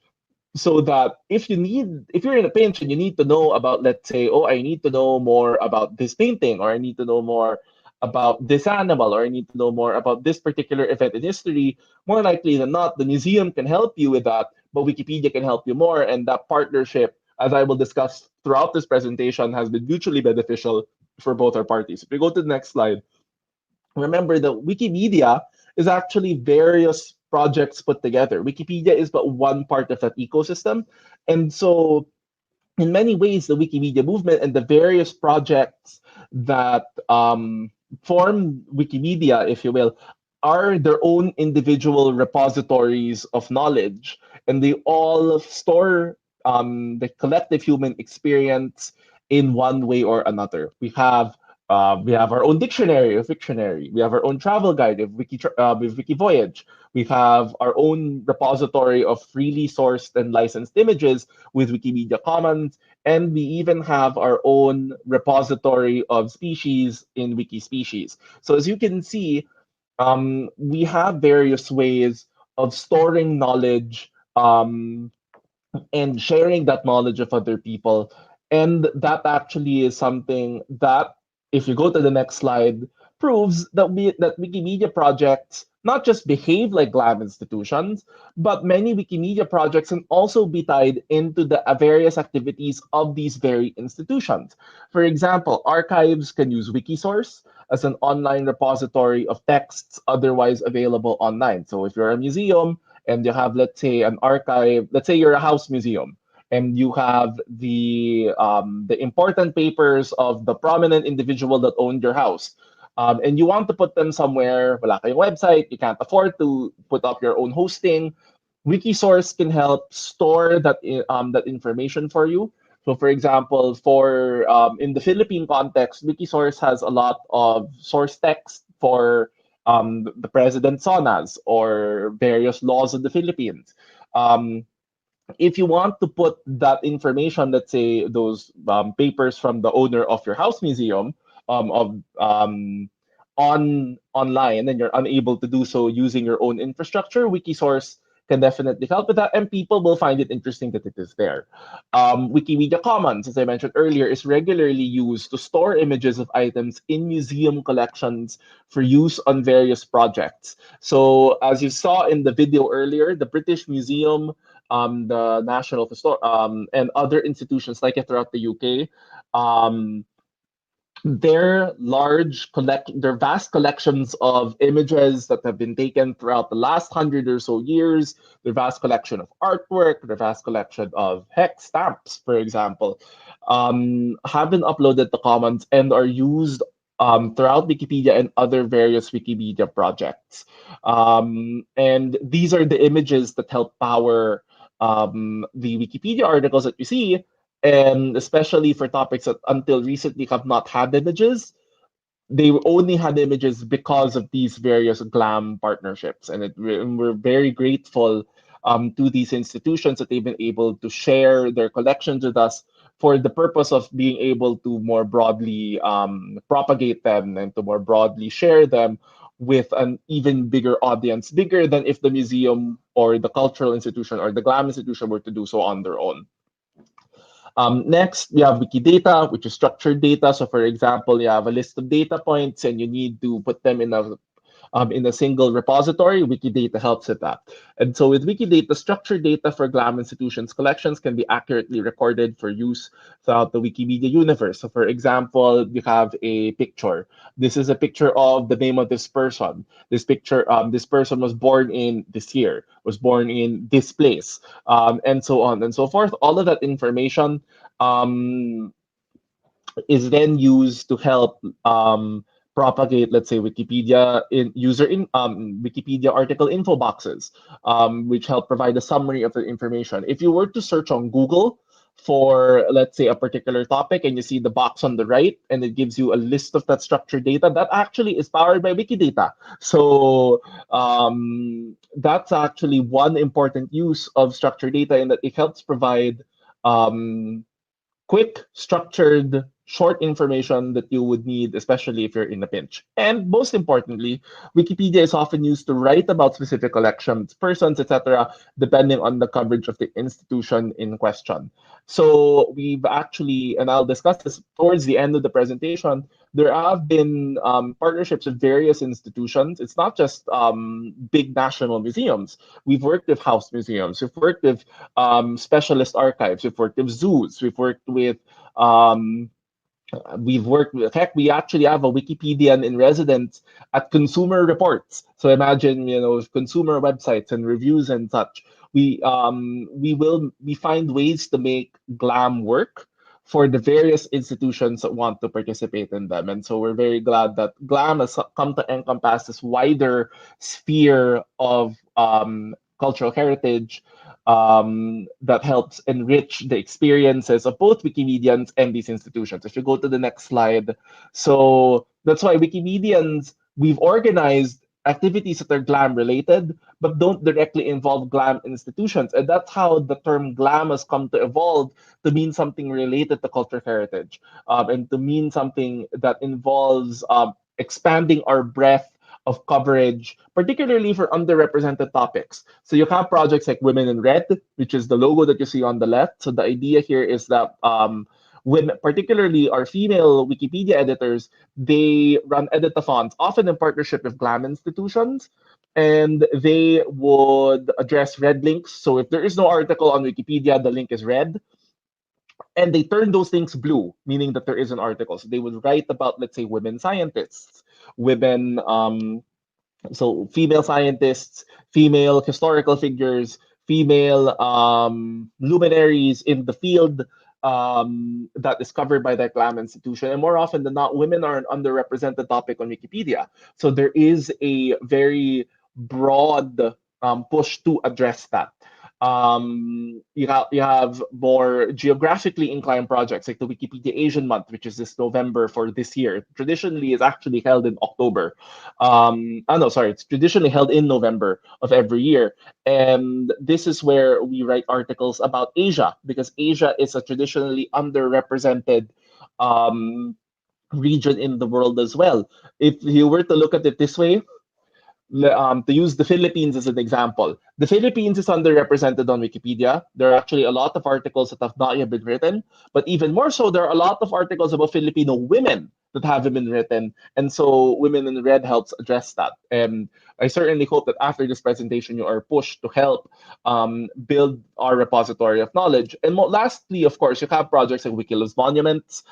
so that if you're in a pinch and you need to know about, let's say, oh, I need to know more about this painting, or I need to know more about this animal, or I need to know more about this particular event in history, more likely than not, the museum can help you with that, but Wikipedia can help you more. And that partnership, as I will discuss throughout this presentation, has been mutually beneficial for both our parties. If we go to the next slide, remember that Wikimedia is actually various projects put together. Wikipedia is but one part of that ecosystem. And so in many ways, the Wikimedia movement and the various projects that form Wikimedia, if you will, are their own individual repositories of knowledge, and they all store the collective human experience in one way or another. We have our own dictionary of Wiktionary. We have our own travel guide of with Wikivoyage. We have our own repository of freely sourced and licensed images with Wikimedia Commons, and we even have our own repository of species in Wikispecies. So as you can see, we have various ways of storing knowledge and sharing that knowledge of other people. And that actually is something that, if you go to the next slide, proves that Wikimedia projects not just behave like GLAM institutions, but many Wikimedia projects can also be tied into the various activities of these very institutions. For example, archives can use Wikisource as an online repository of texts otherwise available online. So if you're a museum and you have, let's say, an archive, let's say you're a house museum, and you have the important papers of the prominent individual that owned your house, and you want to put them somewhere, wala kayong website, you can't afford to put up your own hosting, Wikisource can help store that information for you. So, for example, in the Philippine context, Wikisource has a lot of source text for the president's sonas or various laws of the Philippines. If you want to put that information, let's say those papers from the owner of your house museum online, and then you're unable to do so using your own infrastructure, Wikisource can definitely help with that, and people will find it interesting that it is there. Wikimedia Commons, as I mentioned earlier, is regularly used to store images of items in museum collections for use on various projects. So as you saw in the video earlier, the British Museum, the National and other institutions like it throughout the UK, their vast collections of images that have been taken throughout the last 100 or so years, their vast collection of artwork, their vast collection of hex stamps, for example, have been uploaded to Commons and are used throughout Wikipedia and other various Wikimedia projects. And these are the images that help power the Wikipedia articles that you see, and especially for topics that until recently have not had images. They only had images because of these various GLAM partnerships, and we're very grateful to these institutions that they've been able to share their collections with us for the purpose of being able to more broadly propagate them and to more broadly share them with an even bigger audience, bigger than if the museum or the cultural institution or the GLAM institution were to do so on their own. Next, we have Wiki Data, which is structured data. So, for example, you have a list of data points and you need to put them in a single repository. Wikidata helps with that. And so with Wikidata, structured data for GLAM institutions collections can be accurately recorded for use throughout the Wikimedia universe. So for example, you have a picture. This is a picture of the name of this person. This picture, this person was born in this year, was born in this place, and so on and so forth. All of that information is then used to help propagate, let's say, Wikipedia Wikipedia article info boxes, which help provide a summary of the information. If you were to search on Google for, let's say, a particular topic, and you see the box on the right, and it gives you a list of that structured data, that actually is powered by Wikidata. So that's actually one important use of structured data, in that it helps provide quick, structured, short information that you would need, especially if you're in a pinch. And most importantly, Wikipedia is often used to write about specific collections, persons, etc., depending on the coverage of the institution in question. So we've actually, and I'll discuss this towards the end of the presentation, there have been partnerships with various institutions. It's not just big national museums. We've worked with house museums. We've worked with specialist archives. We've worked with zoos. We've worked with heck, we actually have a Wikipedian in residence at Consumer Reports. So imagine, consumer websites and reviews and such. We find ways to make GLAM work for the various institutions that want to participate in them. And so we're very glad that GLAM has come to encompass this wider sphere of cultural heritage that helps enrich the experiences of both Wikimedians and these institutions. If you go to the next slide. So that's why Wikimedians, we've organized activities that are GLAM related, but don't directly involve GLAM institutions. And that's how the term GLAM has come to evolve to mean something related to cultural heritage, and to mean something that involves expanding our breadth of coverage, particularly for underrepresented topics. So you have projects like Women in Red, which is the logo that you see on the left. So the idea here is that women, particularly our female Wikipedia editors, they run editathons, often in partnership with GLAM institutions, and they would address red links. So if there is no article on Wikipedia, the link is red. And they turn those things blue, meaning that there is an article. So they would write about, let's say, women scientists, women, so female scientists, female historical figures, female luminaries in the field that is covered by the GLAM institution. And more often than not, women are an underrepresented topic on Wikipedia. So there is a very broad push to address that. You have more geographically inclined projects like the Wikipedia Asian Month, which is this November for this year. Traditionally, is actually held in October. It's traditionally held in November of every year. And this is where we write articles about Asia, because Asia is a traditionally underrepresented region in the world as well. If you were to look at it this way, to use the Philippines as an example. The Philippines is underrepresented on Wikipedia. There are actually a lot of articles that have not yet been written, but even more so, there are a lot of articles about Filipino women that haven't been written. And so Women in Red helps address that. And I certainly hope that after this presentation, you are pushed to help build our repository of knowledge. And lastly, of course, you have projects like Wikilov's Monuments,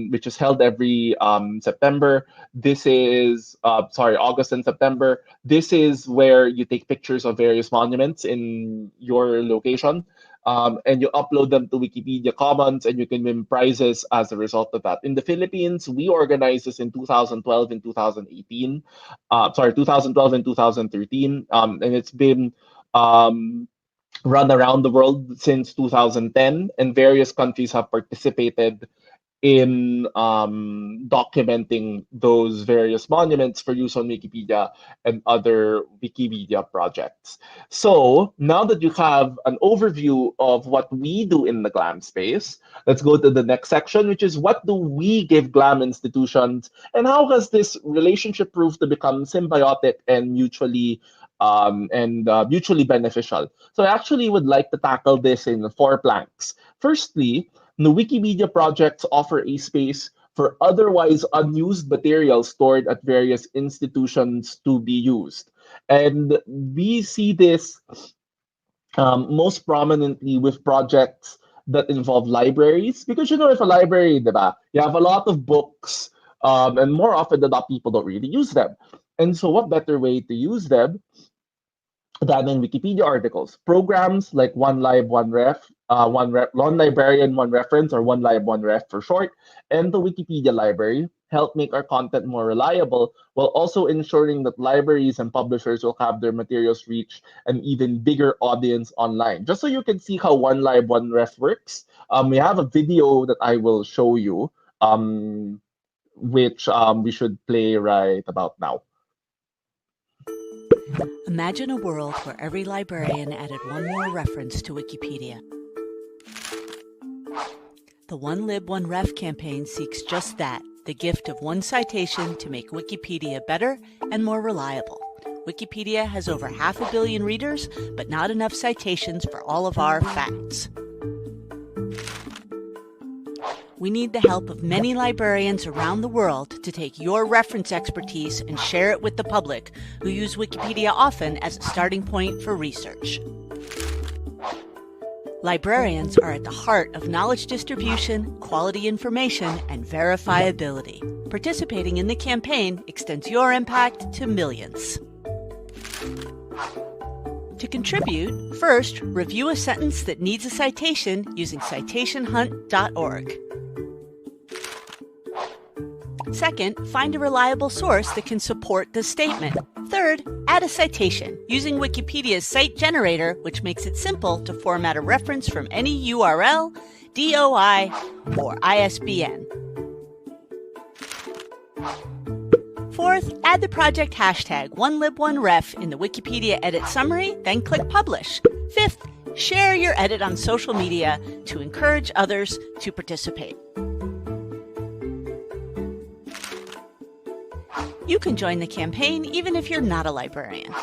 which is held every September. This is, August and September. This is where you take pictures of various monuments in your location. And you upload them to Wikipedia Commons, and you can win prizes as a result of that. In the Philippines, we organized this in 2012 and 2018. 2012 and 2013. And it's been run around the world since 2010, and various countries have participated in documenting those various monuments for use on Wikipedia and other Wikimedia projects. So now that you have an overview of what we do in the GLAM space, let's go to the next section, which is what do we give GLAM institutions, and how has this relationship proved to become symbiotic and mutually beneficial. So I actually would like to tackle this in 4 planks. Firstly, the Wikimedia projects offer a space for otherwise unused material stored at various institutions to be used. And we see this most prominently with projects that involve libraries. Because, if a library, diba, you have a lot of books, and more often than not, people don't really use them. And so what better way to use them than in Wikipedia articles. Programs like One Lib, One Ref, One Librarian, One Reference, or One Lib, One Ref for short, and the Wikipedia Library help make our content more reliable, while also ensuring that libraries and publishers will have their materials reach an even bigger audience online. Just so you can see how One Lib, One Ref works, we have a video that I will show you, which we should play right about now. Imagine a world where every librarian added one more reference to Wikipedia. The One Lib, One Ref campaign seeks just that, the gift of one citation to make Wikipedia better and more reliable. Wikipedia has over 500 million readers, but not enough citations for all of our facts. We need the help of many librarians around the world to take your reference expertise and share it with the public, who use Wikipedia often as a starting point for research. Librarians are at the heart of knowledge distribution, quality information, and verifiability. Participating in the campaign extends your impact to millions. To contribute, first, review a sentence that needs a citation using citationhunt.org. Second, find a reliable source that can support the statement. Third, add a citation using Wikipedia's site generator, which makes it simple to format a reference from any URL, DOI, or ISBN. Fourth, add the project hashtag OneLibOneRef in the Wikipedia edit summary, then click Publish. Fifth, share your edit on social media to encourage others to participate. You can join the campaign even if you're not a librarian.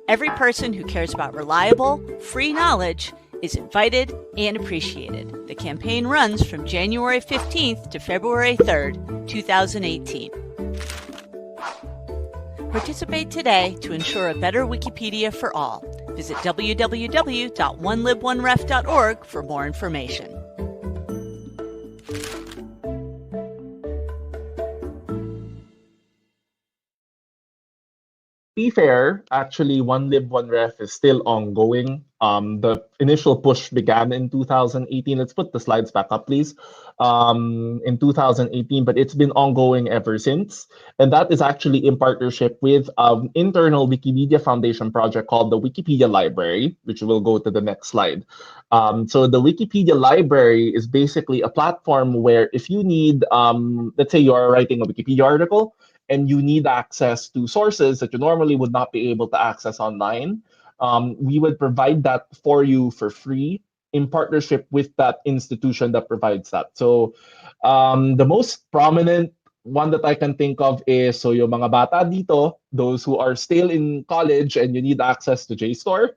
Every person who cares about reliable, free knowledge is invited and appreciated. The campaign runs from January 15th to February 3rd, 2018. Participate today to ensure a better Wikipedia for all. Visit www.oneliboneref.org for more information. Be fair, actually, One Lib, One Ref is still ongoing. The initial push began in 2018. Let's put the slides back up, please. In 2018, but it's been ongoing ever since. And that is actually in partnership with an internal Wikimedia Foundation project called the Wikipedia Library, which will go to the next slide. So the Wikipedia Library is basically a platform where if you need, let's say you are writing a Wikipedia article, and you need access to sources that you normally would not be able to access online, we would provide that for you for free in partnership with that institution that provides that. So the most prominent one that I can think of is, so yung mga bata dito, those who are still in college and you need access to JSTOR,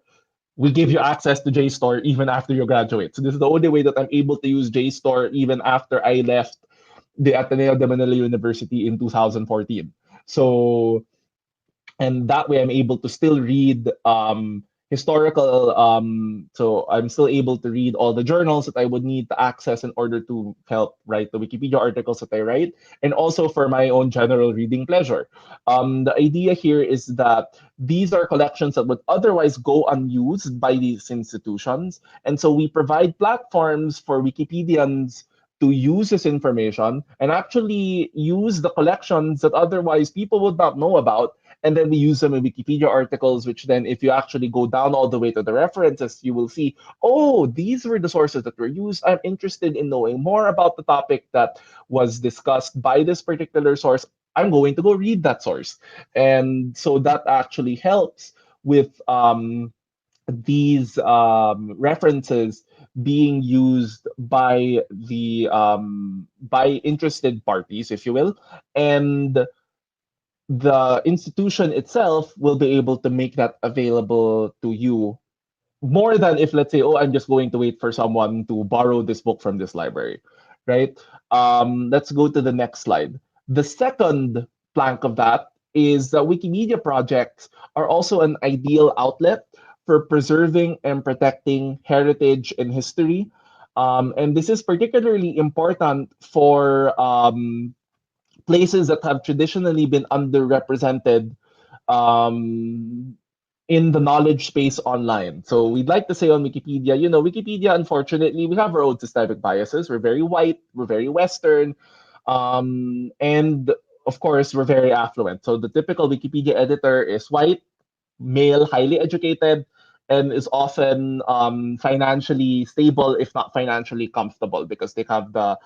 we give you access to JSTOR even after you graduate. So this is the only way that I'm able to use JSTOR even after I left the Ateneo de Manila University in 2014. So, and that way I'm able to still read historical, so I'm still able to read all the journals that I would need to access in order to help write the Wikipedia articles that I write, and also for my own general reading pleasure. The idea here is that these are collections that would otherwise go unused by these institutions, and so we provide platforms for Wikipedians to use this information and actually use the collections that otherwise people would not know about. And then we use them in Wikipedia articles, which then if you actually go down all the way to the references, you will see, oh, these were the sources that were used. I'm interested in knowing more about the topic that was discussed by this particular source. I'm going to go read that source. And so that actually helps with these references being used by the by interested parties, if you will, and the institution itself will be able to make that available to you more than if, let's say, oh, I'm just going to wait for someone to borrow this book from this library, right? Let's go to the next slide. The second plank of that is that Wikimedia projects are also an ideal outlet for preserving and protecting heritage and history. And this is particularly important for places that have traditionally been underrepresented in the knowledge space online. So we'd like to say on Wikipedia, Wikipedia, unfortunately, we have our own systemic biases. We're very white, we're very Western, and of course, we're very affluent. So the typical Wikipedia editor is white, male, highly educated, and is often financially stable, if not financially comfortable, because they have the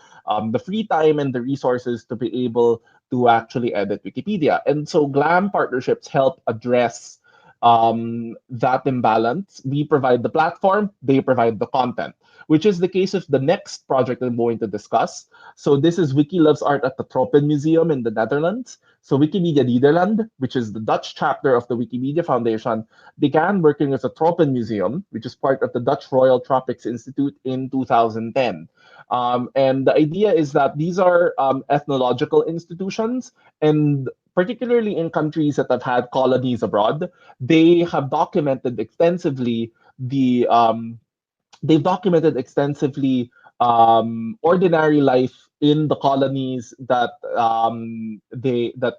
free time and the resources to be able to actually edit Wikipedia. And so GLAM partnerships help address that imbalance. We provide the platform, they provide the content, which is the case of the next project I'm going to discuss. So this is Wikilov's art at the Tropon Museum in the Netherlands. So Wikimedia Nederland, which is the Dutch chapter of the Wikimedia Foundation, began working with the Tropon Museum, which is part of the Dutch Royal Tropics Institute in 2010. And the idea is that these are ethnological institutions, and particularly in countries that have had colonies abroad, they have documented extensively ordinary life in the colonies that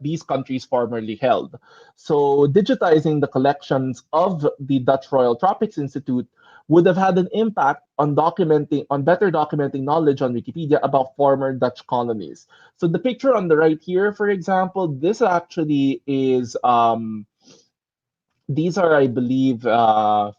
these countries formerly held. So digitizing the collections of the Dutch Royal Tropics Institute would have had an impact on better documenting knowledge on Wikipedia about former Dutch colonies. So the picture on the right here, for example, this actually is these are, I believe, these are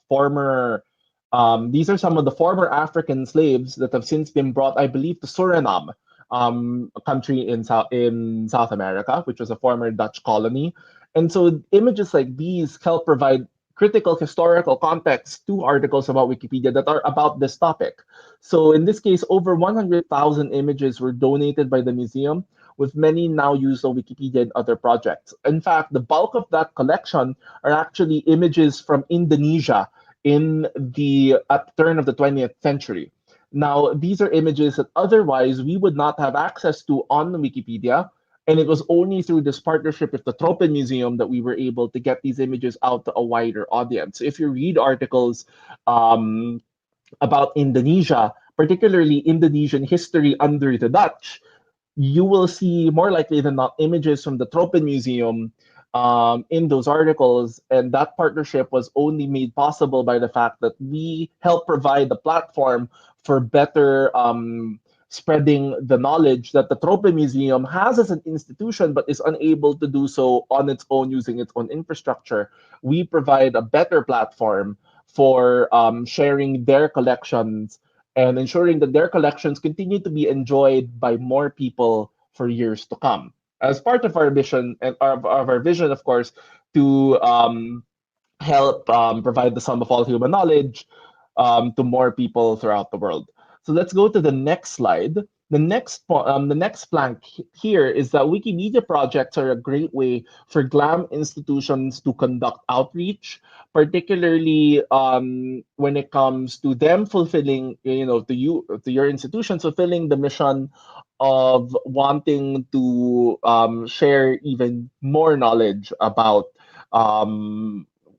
some of the former African slaves that have since been brought, I believe, to Suriname, a country in South America, which was a former Dutch colony. And so images like these help provide critical historical context to articles about Wikipedia that are about this topic. So in this case, over 100,000 images were donated by the museum, with many now used on Wikipedia and other projects. In fact, the bulk of that collection are actually images from Indonesia at the turn of the 20th century. Now, these are images that otherwise we would not have access to on Wikipedia, and it was only through this partnership with the Tropon Museum that we were able to get these images out to a wider audience. If you read articles about Indonesia, particularly Indonesian history under the Dutch, you will see more likely than not images from the Tropon Museum in those articles. And that partnership was only made possible by the fact that we help provide the platform for better spreading the knowledge that the Tropon Museum has as an institution, but is unable to do so on its own using its own infrastructure. We provide a better platform for sharing their collections and ensuring that their collections continue to be enjoyed by more people for years to come. As part of our mission, and of our vision, of course, to help provide the sum of all human knowledge to more people throughout the world. So let's go to the next slide. The next plank here is that Wikimedia projects are a great way for GLAM institutions to conduct outreach, particularly when it comes to them fulfilling, to your institutions fulfilling the mission of wanting to share even more knowledge about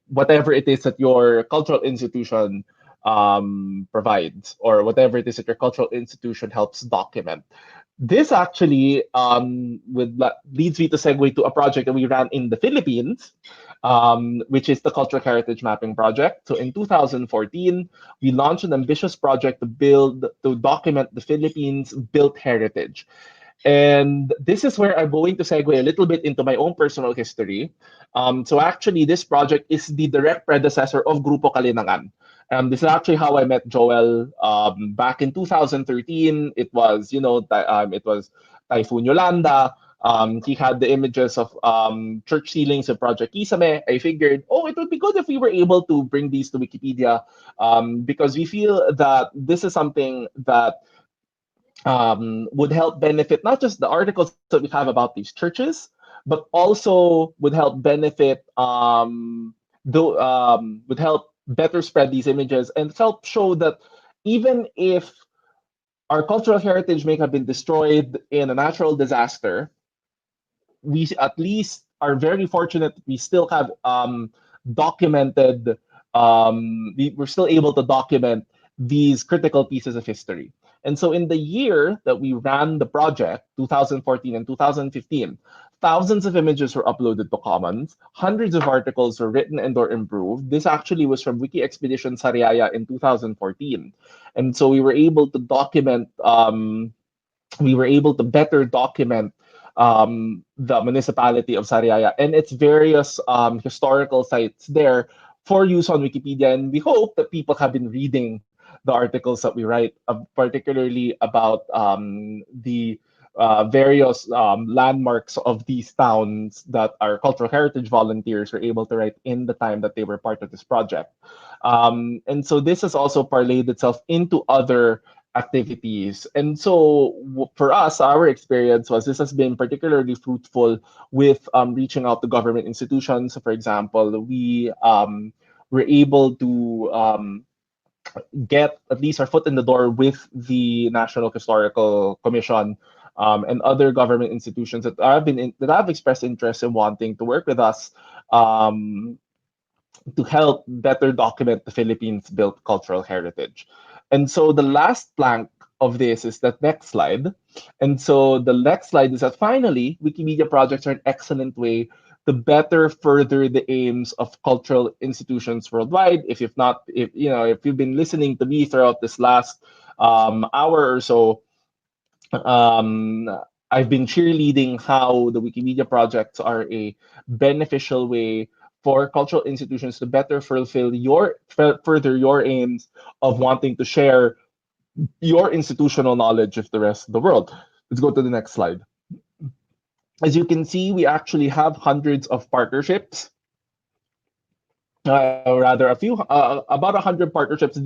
whatever it is that your cultural institution provides, or whatever it is that your cultural institution helps document. This actually leads me to segue to a project that we ran in the Philippines, which is the Cultural Heritage Mapping Project. So in 2014, we launched an ambitious project to document the Philippines' built heritage. And this is where I'm going to segue a little bit into my own personal history. So actually, this project is the direct predecessor of Grupo Kalinangan. This is actually how I met Joel. Back in 2013, it was Typhoon Yolanda. He had the images of church ceilings of Project Kisame. I figured, it would be good if we were able to bring these to Wikipedia, because we feel that this is something that would help benefit not just the articles that we have about these churches, but also would help benefit, would help better spread these images and help show that even if our cultural heritage may have been destroyed in a natural disaster, we at least are very fortunate that we still have we're still able to document these critical pieces of history. And so in the year that we ran the project, 2014 and 2015, Thousands of images were uploaded to Commons. Hundreds of articles were written and or improved. This actually was from Wiki Expedition Sariaya in 2014. And so we were able to document, we were able to better document the municipality of Sariaya and its various historical sites there for use on Wikipedia. And we hope that people have been reading the articles that we write, particularly about the various landmarks of these towns that our cultural heritage volunteers were able to write in the time that they were part of this project. And so this has also parlayed itself into other activities. And so for us, our experience was this has been particularly fruitful with reaching out to government institutions. So for example, we were able to get at least our foot in the door with the National Historical Commission and other government institutions that have expressed interest in wanting to work with us to help better document the Philippines' built cultural heritage. And so the last plank of this is that next slide. And so the next slide is that finally, Wikimedia projects are an excellent way to better further the aims of cultural institutions worldwide. If you've been listening to me throughout this last hour or so, I've been cheerleading how the Wikimedia projects are a beneficial way for cultural institutions to better fulfill further your aims of wanting to share your institutional knowledge with the rest of the world. Let's go to the next slide. As you can see, we actually have hundreds of partnerships. About 100 partnerships.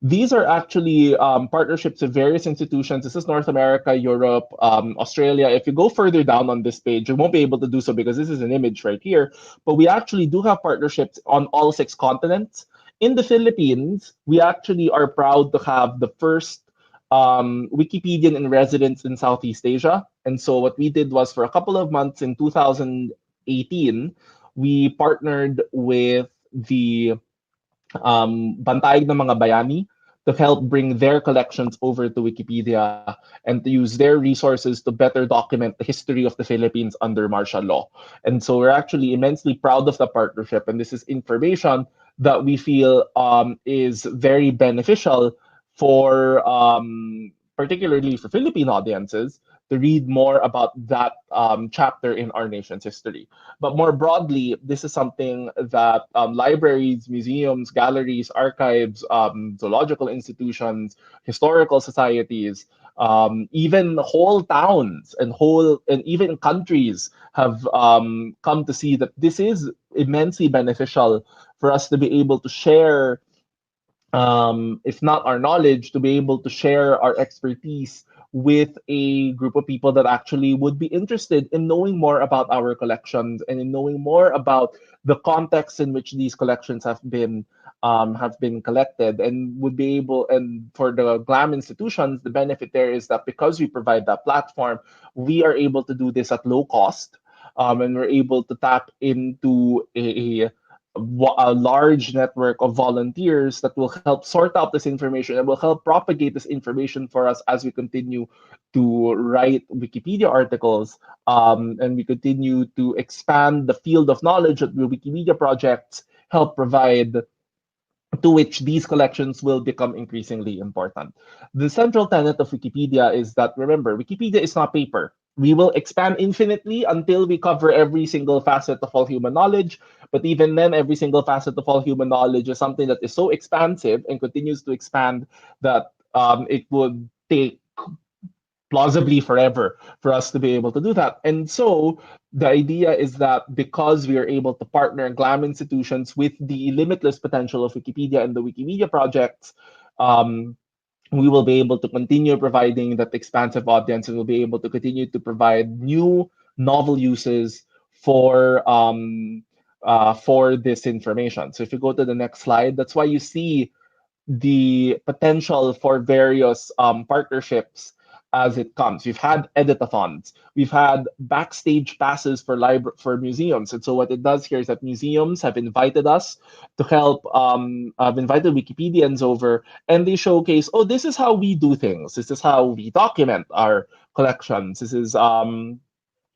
These are actually partnerships with various institutions. This is North America, Europe, Australia. If you go further down on this page, you won't be able to do so because this is an image right here. But we actually do have partnerships on all 6 continents. In the Philippines, we actually are proud to have the first Wikipedian in residence in Southeast Asia. And so what we did was for a couple of months in 2018, we partnered with the Bantayog ng mga Bayani to help bring their collections over to Wikipedia and to use their resources to better document the history of the Philippines under martial law. And so we're actually immensely proud of the partnership, and this is information that we feel is very beneficial for particularly for Philippine audiences to read more about that chapter in our nation's history. But more broadly, this is something that libraries, museums, galleries, archives, zoological institutions, historical societies, even whole towns and even countries have come to see that this is immensely beneficial for us to be able to share, if not our knowledge, to be able to share our expertise with a group of people that actually would be interested in knowing more about our collections and in knowing more about the context in which these collections have been collected, and would be able. And for the GLAM institutions, the benefit there is that because we provide that platform, we are able to do this at low cost, and we're able to tap into a large network of volunteers that will help sort out this information and will help propagate this information for us as we continue to write Wikipedia articles, and we continue to expand the field of knowledge that the Wikimedia projects help provide, to which these collections will become increasingly important. The central tenet of Wikipedia is that, remember, Wikipedia is not paper. We will expand infinitely until we cover every single facet of all human knowledge. But even then, every single facet of all human knowledge is something that is so expansive and continues to expand that it would take plausibly forever for us to be able to do that. And so the idea is that because we are able to partner GLAM institutions with the limitless potential of Wikipedia and the Wikimedia projects, we will be able to continue providing that expansive audience, and we'll be able to continue to provide new novel uses for this information. So if you go to the next slide, that's why you see the potential for various partnerships as it comes. We've had editathons, we've had backstage passes for museums, and so what it does here is that museums have invited us to help. I've invited Wikipedians over, and they showcase, oh, this is how we do things. This is how we document our collections. This is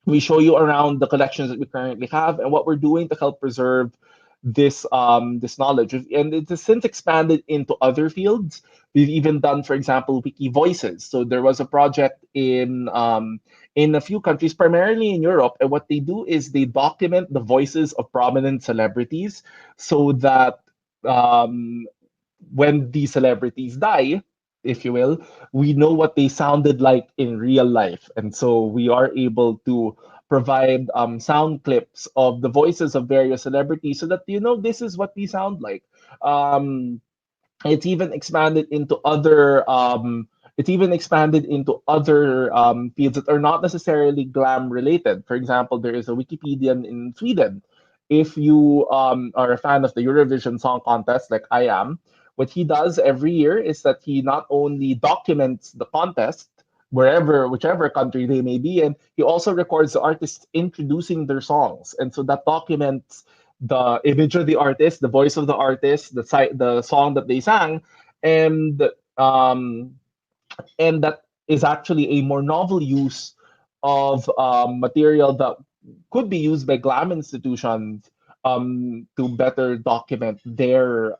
We show you around the collections that we currently have and what we're doing to help preserve this knowledge. And it has since expanded into other fields. We've even done, for example, Wiki Voices. So there was a project in a few countries, primarily in Europe, and what they do is they document the voices of prominent celebrities so that when these celebrities die, if you will, we know what they sounded like in real life. And so we are able to provide sound clips of the voices of various celebrities so that you know this is what we sound like. Um, it's even expanded into other fields that are not necessarily glam related. For example, there is a Wikipedian in Sweden. If you are a fan of the Eurovision Song Contest, like I am, what he does every year is that he not only documents the contest whichever country they may be in, he also records the artists introducing their songs, and so that documents the image of the artist, the voice of the artist, the song that they sang, and um, and that is actually a more novel use of material that could be used by GLAM institutions to better document their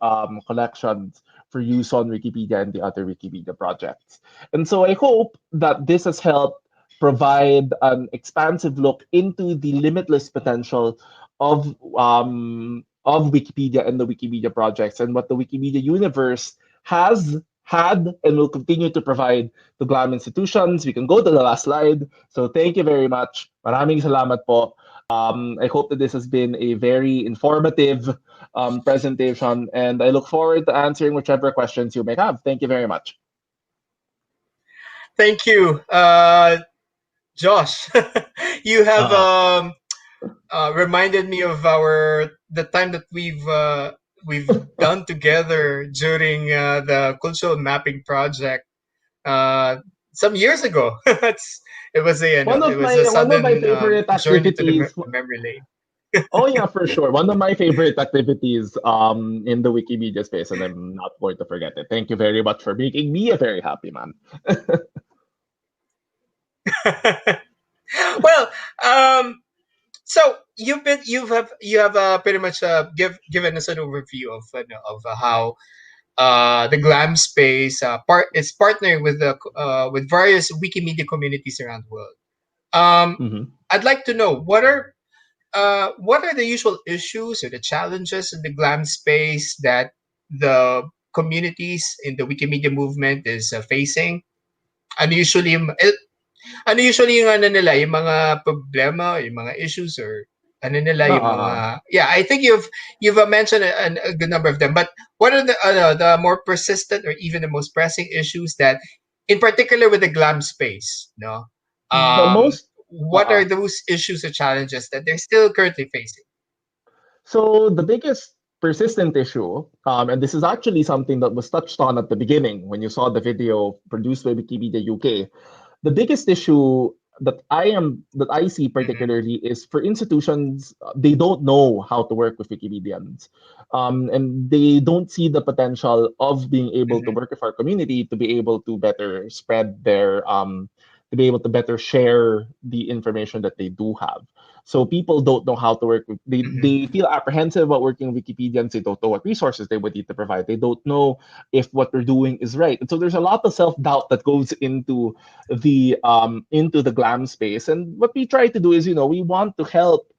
collections for use on Wikipedia and the other Wikipedia projects. And so I hope that this has helped provide an expansive look into the limitless potential of Wikipedia and the Wikimedia projects and what the Wikimedia universe has had and will continue to provide to GLAM institutions. We can go to the last slide. So thank you very much. Maraming salamat po. I hope that this has been a very informative presentation, and I look forward to answering whichever questions you may have. Thank you very much. Thank you, Josh. You have reminded me of the time that we've done together during the cultural mapping project some years ago. It was a sudden favorite journey to the activities. memory lane. Oh yeah, for sure. One of my favorite activities in the Wikimedia space, and I'm not going to forget it. Thank you very much for making me a very happy man. Well, so you have pretty much given us an overview of how the GLAM space is partnering with various Wikimedia communities around the world. I'd like to know what are the usual issues or the challenges in the GLAM space that the communities in the Wikimedia movement is facing. Unusually, yung ano nila, yung mga problema, yung mga issues, or ano nila, yung mga... Yeah, I think you've mentioned a good number of them. But what are the more persistent or even the most pressing issues that, in particular with the GLAM space, no? What are those issues or challenges that they're still currently facing? So the biggest persistent issue, and this is actually something that was touched on at the beginning when you saw the video produced by Wikimedia UK. The biggest issue that I see particularly is for institutions, they don't know how to work with Wikipedians, and they don't see the potential of being able to work with our community to be able to better spread their to be able to better share the information that they do have. So people don't know how to work with, they feel apprehensive about working with Wikipedians. They don't know what resources they would need to provide. They don't know if what they're doing is right. And so there's a lot of self-doubt that goes into the GLAM space. And what we try to do is, we want to help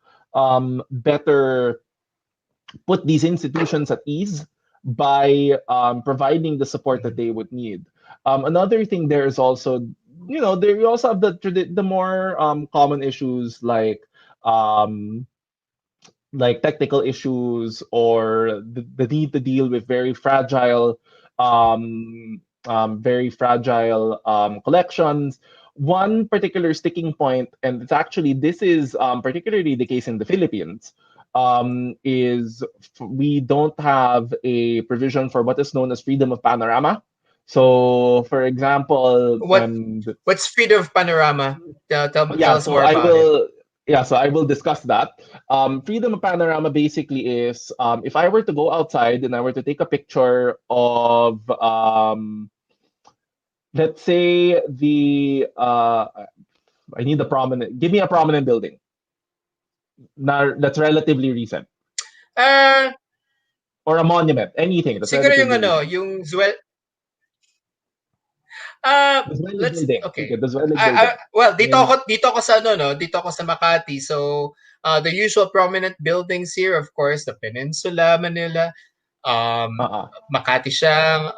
better put these institutions at ease by providing the support that they would need. Another thing there is also, we also have the more common issues like technical issues or the need to deal with very fragile collections. One particular sticking point, and this is particularly the case in the Philippines, is we don't have a provision for what is known as freedom of panorama. So, for example, what's freedom of panorama? Tell us more about it. Yeah, so I will discuss that. Freedom of panorama basically is if I were to go outside and I were to take a picture of, let's say I need a prominent. Give me a prominent building. That's relatively recent. Or a monument, anything that's Siguro yung relatively recent. yung Zwell. Let's okay. Well, dito ako sa dito ako sa Makati. So, the usual prominent buildings here, of course, the Peninsula, Manila, Makati Siang,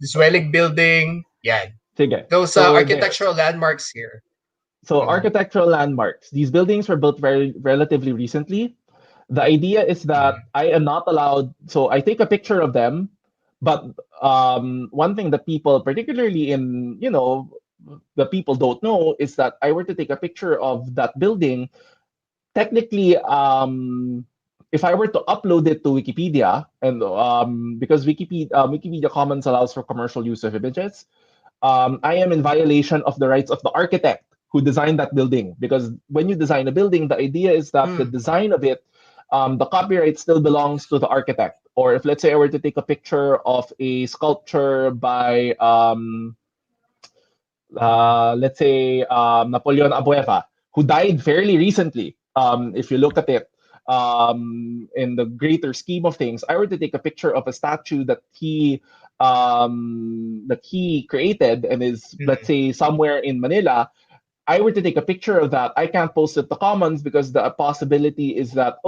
Zwellig Building, yan. Sige. Those architectural landmarks here. So architectural landmarks. These buildings were built very relatively recently. The idea is that I am not allowed. So I take a picture of them, but one thing that people, particularly in the people don't know, is that I were to take a picture of that building. Technically, if I were to upload it to Wikipedia, and because Wikimedia Commons allows for commercial use of images, I am in violation of the rights of the architect who designed that building. Because when you design a building, the idea is that the design of it, the copyright still belongs to the architect. Or if, let's say, I were to take a picture of a sculpture by, let's say, Napoleon Abueva, who died fairly recently. If you look at it, in the greater scheme of things, I were to take a picture of a statue that he created and is, let's say, somewhere in Manila. I were to take a picture of that, I can't post it to Commons because the possibility is that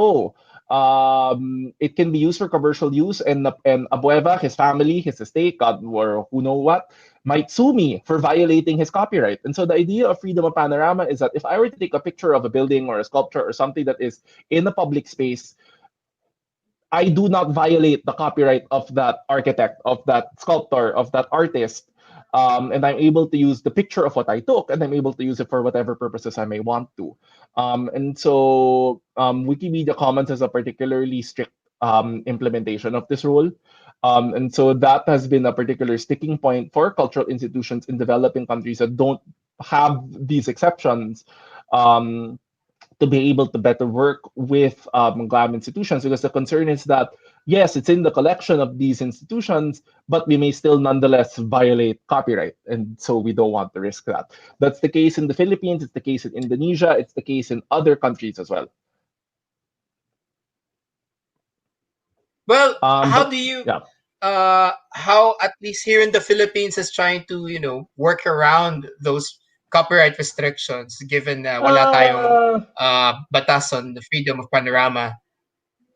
it can be used for commercial use, and Abueva, his family, his estate, God, or who know what, might sue me for violating his copyright. And so the idea of freedom of panorama is that if I were to take a picture of a building or a sculpture or something that is in a public space, I do not violate the copyright of that architect, of that sculptor, of that artist. And I'm able to use the picture of what I took, and I'm able to use it for whatever purposes I may want to. And so Wikimedia Commons has a particularly strict implementation of this rule. And so that has been a particular sticking point for cultural institutions in developing countries that don't have these exceptions to be able to better work with GLAM institutions, because the concern is that, yes, it's in the collection of these institutions, but we may still nonetheless violate copyright. And so we don't want to risk that. That's the case in the Philippines, it's the case in Indonesia, it's the case in other countries as well. Well, how do you, how at least here in the Philippines is trying to, work around those copyright restrictions, given wala tayong batas on the freedom of panorama?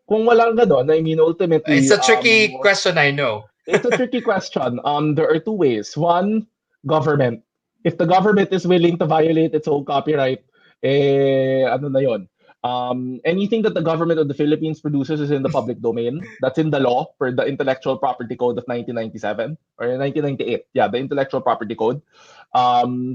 Kung walang ganon, I mean, ultimately... It's a tricky question, I know. It's a tricky question. There are two ways. One, government. If the government is willing to violate its own copyright, ano na yun? Anything that the government of the Philippines produces is in the public domain. That's in the law for the Intellectual Property Code of 1997 or 1998. Yeah, the Intellectual Property Code.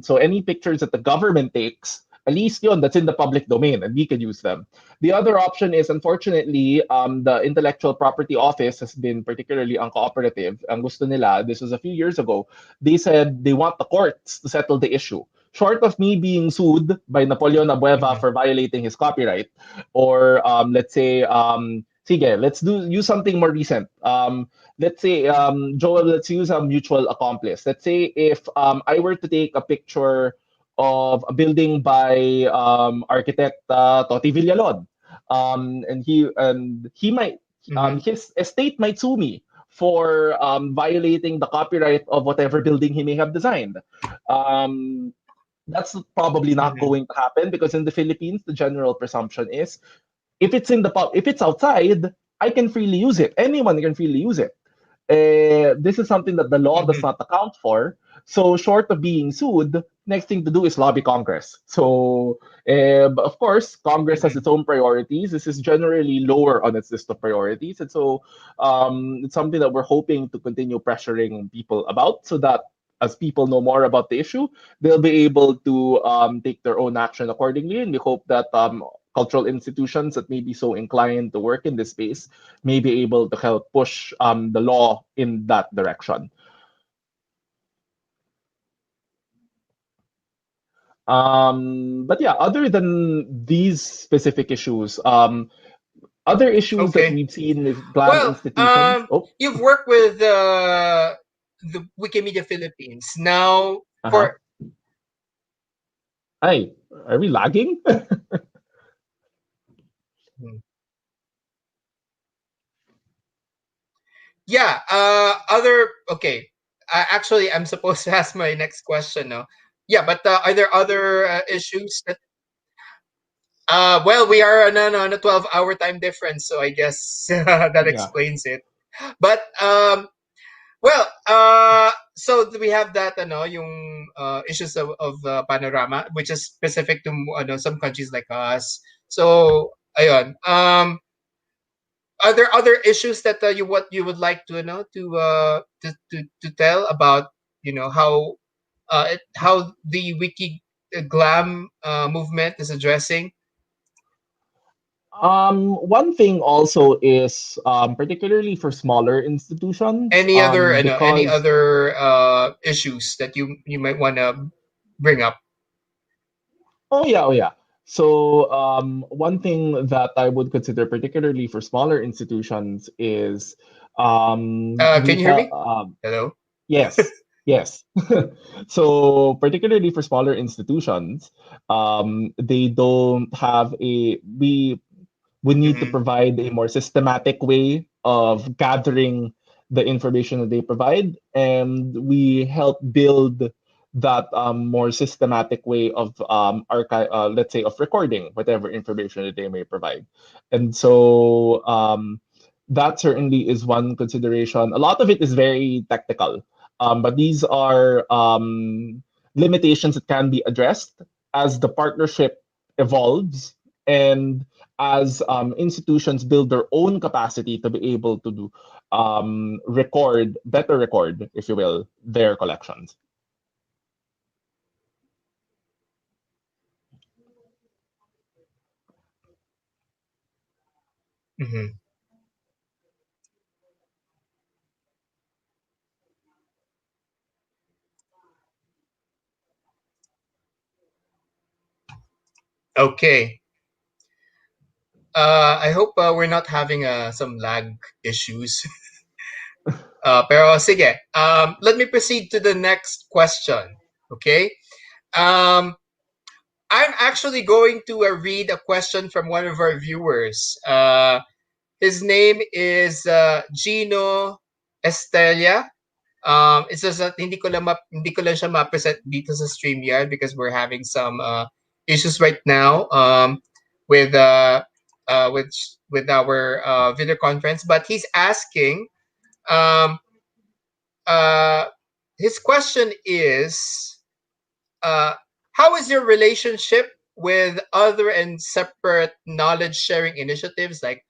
So any pictures that the government takes, at least yun, that's in the public domain and we can use them. The other option is, unfortunately, the Intellectual Property Office has been particularly uncooperative. Ang gusto nila, this was a few years ago, they said they want the courts to settle the issue. Short of me being sued by Napoleon Abueva for violating his copyright, or let's say, sige, let's use something more recent. Let's say, Joel, let's use a mutual accomplice. Let's say if I were to take a picture of a building by architect Toti Villalon, and he might, his estate might sue me for violating the copyright of whatever building he may have designed. That's probably not going to happen, because in the Philippines, the general presumption is if it's outside, I can freely use it. Anyone can freely use it. This is something that the law does not account for. So short of being sued, next thing to do is lobby Congress. So, but of course, Congress has its own priorities. This is generally lower on its list of priorities. And so it's something that we're hoping to continue pressuring people about, so that as people know more about the issue, they'll be able to take their own action accordingly. And we hope that cultural institutions that may be so inclined to work in this space may be able to help push the law in that direction. But yeah, other than these specific issues, other issues that we've seen with GLAM institutions. You've worked with the Wikimedia Philippines now Hi, are we lagging? Yeah. Okay. Actually, I'm supposed to ask my next question. No. Yeah, but are there other issues that? Well, we are on a 12-hour time difference, so I guess that Yeah. explains it. But so we have that yung issues of Panorama, which is specific to some countries like us. So ayun. Are there other issues that you would like to to tell about how how the Wiki Glam movement is addressing? One thing also is particularly for smaller institutions, Any other because issues that you might want to bring up? oh yeah. So one thing that I would consider particularly for smaller institutions is we Can you hear have me? Hello. yes, yes. So particularly for smaller institutions, they don't have a we need to Mhm. provide a more systematic way of gathering the information that they provide, and we help build that more systematic way of archive, let's say, of recording whatever information that they may provide. And so that certainly is one consideration. A lot of it is very technical, but these are limitations that can be addressed as the partnership evolves and as institutions build their own capacity to be able to do, better record, if you will, their collections. Mhm. Okay. I hope we're not having some lag issues. Pero sige, let me proceed to the next question. Okay. Um, I'm actually going to read a question from one of our viewers. His name is Gino Estella. It's just that hindi ko lang siya ma-present dito sa StreamYard because we're having some issues right now with uh, uh, with with our video conference. But he's asking, um, uh, his question is, uh, how is your relationship with other and separate knowledge sharing initiatives like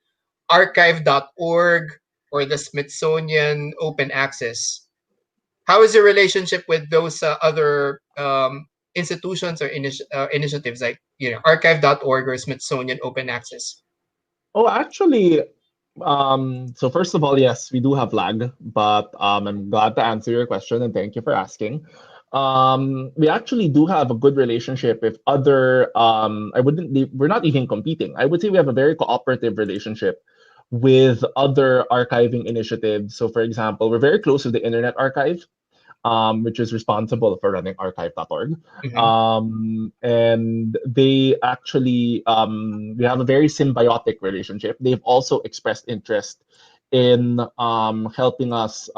archive.org or the Smithsonian Open Access? How is your relationship with those other institutions or initiatives like archive.org or Smithsonian Open Access? Oh, actually, so first of all, yes, we do have lag, but I'm glad to answer your question and thank you for asking. We actually do have a good relationship with other. We're not even competing. I would say we have a very cooperative relationship with other archiving initiatives. So, for example, we're very close with the Internet Archive, which is responsible for running archive.org. And they actually, we have a very symbiotic relationship. They've also expressed interest in helping us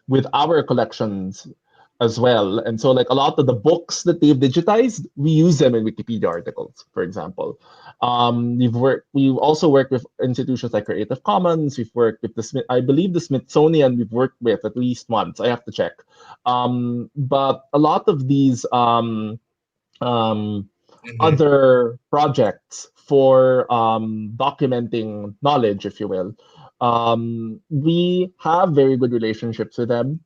with our collections as well. And so, like a lot of the books that they've digitized, we use them in Wikipedia articles, for example. We've also worked with institutions like Creative Commons. We've worked with I believe the Smithsonian. We've worked with at least once. I have to check. But a lot of these other projects for documenting knowledge, if you will, we have very good relationships with them.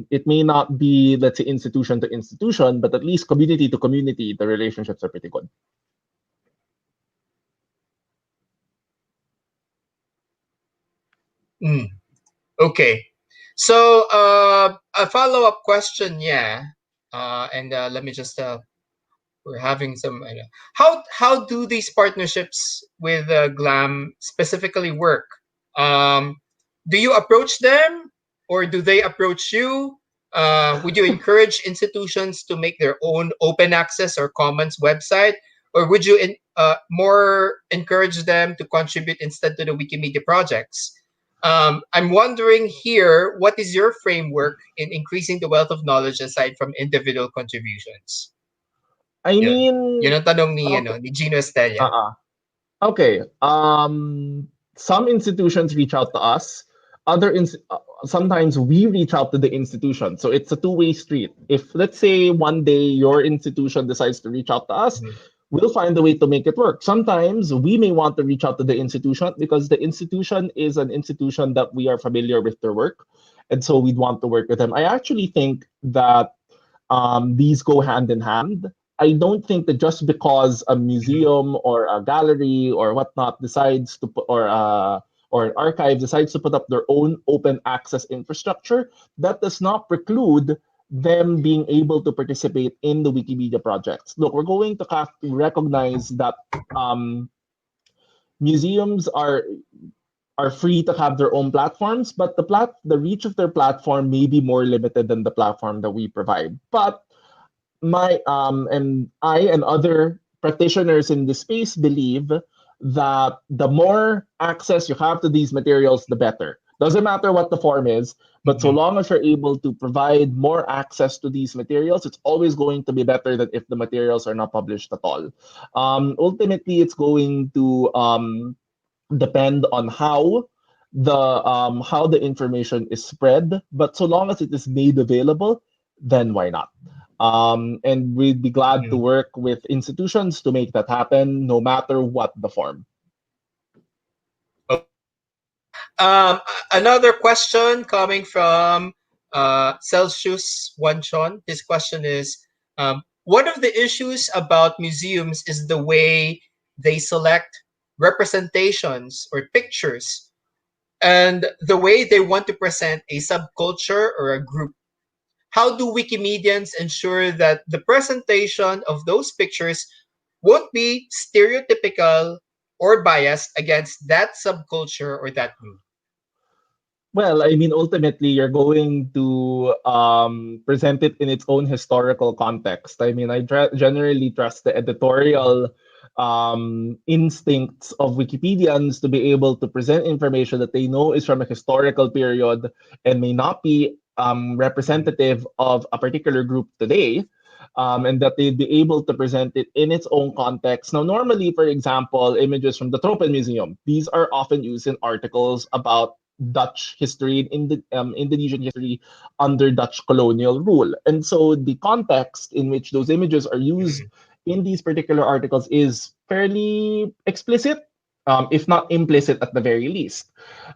It may not be, let's say, institution to institution, but at least community to community, the relationships are pretty good. Okay. So a follow-up question, yeah. And let me just we're having some how do these partnerships with Glam specifically work? Do you approach them or do they approach you? Would you encourage institutions to make their own open access or commons website, or would you more encourage them to contribute instead to the Wikimedia projects? I'm wondering here, what is your framework in increasing the wealth of knowledge aside from individual contributions? I mean, Yun ang tanong ni, okay. ni Gino Estella. Okay. Some institutions reach out to us. Sometimes we reach out to the institution. So it's a two-way street. If, let's say, one day your institution decides to reach out to us, we'll find a way to make it work. Sometimes we may want to reach out to the institution because the institution is an institution that we are familiar with their work. And so we'd want to work with them. I actually think that these go hand in hand. I don't think that just because a museum or a gallery or whatnot decides to put, or an archive decides to put up their own open access infrastructure, that does not preclude them being able to participate in the Wikimedia projects. Look, we're going to have to recognize that museums are free to have their own platforms, but the reach of their platform may be more limited than the platform that we provide. But I and other practitioners in the space believe that the more access you have to these materials, the better. Doesn't matter what the form is, but so long as you're able to provide more access to these materials, it's always going to be better than if the materials are not published at all. Ultimately, it's going to depend on how the information is spread, but so long as it is made available, then why not? And we'd be glad to work with institutions to make that happen, no matter what the form. Another question coming from Celsius Wanchon. His question is, one of the issues about museums is the way they select representations or pictures and the way they want to present a subculture or a group. How do Wikimedians ensure that the presentation of those pictures won't be stereotypical or biased against that subculture or that group? Well, I mean, ultimately, you're going to present it in its own historical context. I mean, I generally trust the editorial instincts of Wikipedians to be able to present information that they know is from a historical period and may not be representative of a particular group today, and that they'd be able to present it in its own context. Now, normally, for example, images from the Tropon Museum, these are often used in articles about Dutch history, Indonesian history under Dutch colonial rule. And so the context in which those images are used in these particular articles is fairly explicit, if not implicit at the very least.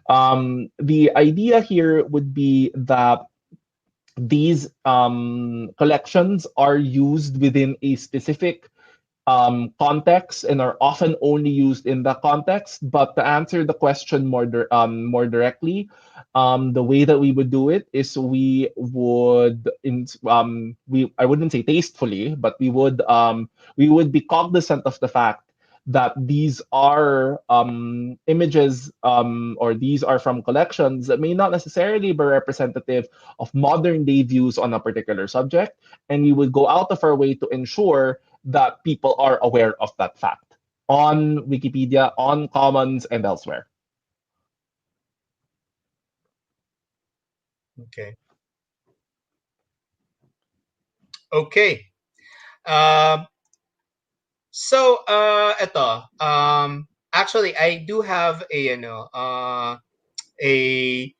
The idea here would be that these collections are used within a specific context and are often only used in that context. But to answer the question more directly, the way that we would do it is we would, I wouldn't say tastefully, but we would be cognizant of the fact that these are images or these are from collections that may not necessarily be representative of modern day views on a particular subject. And we would go out of our way to ensure that people are aware of that fact on Wikipedia, on Commons, and elsewhere. Okay. Okay. So, ito. Actually, I do have a a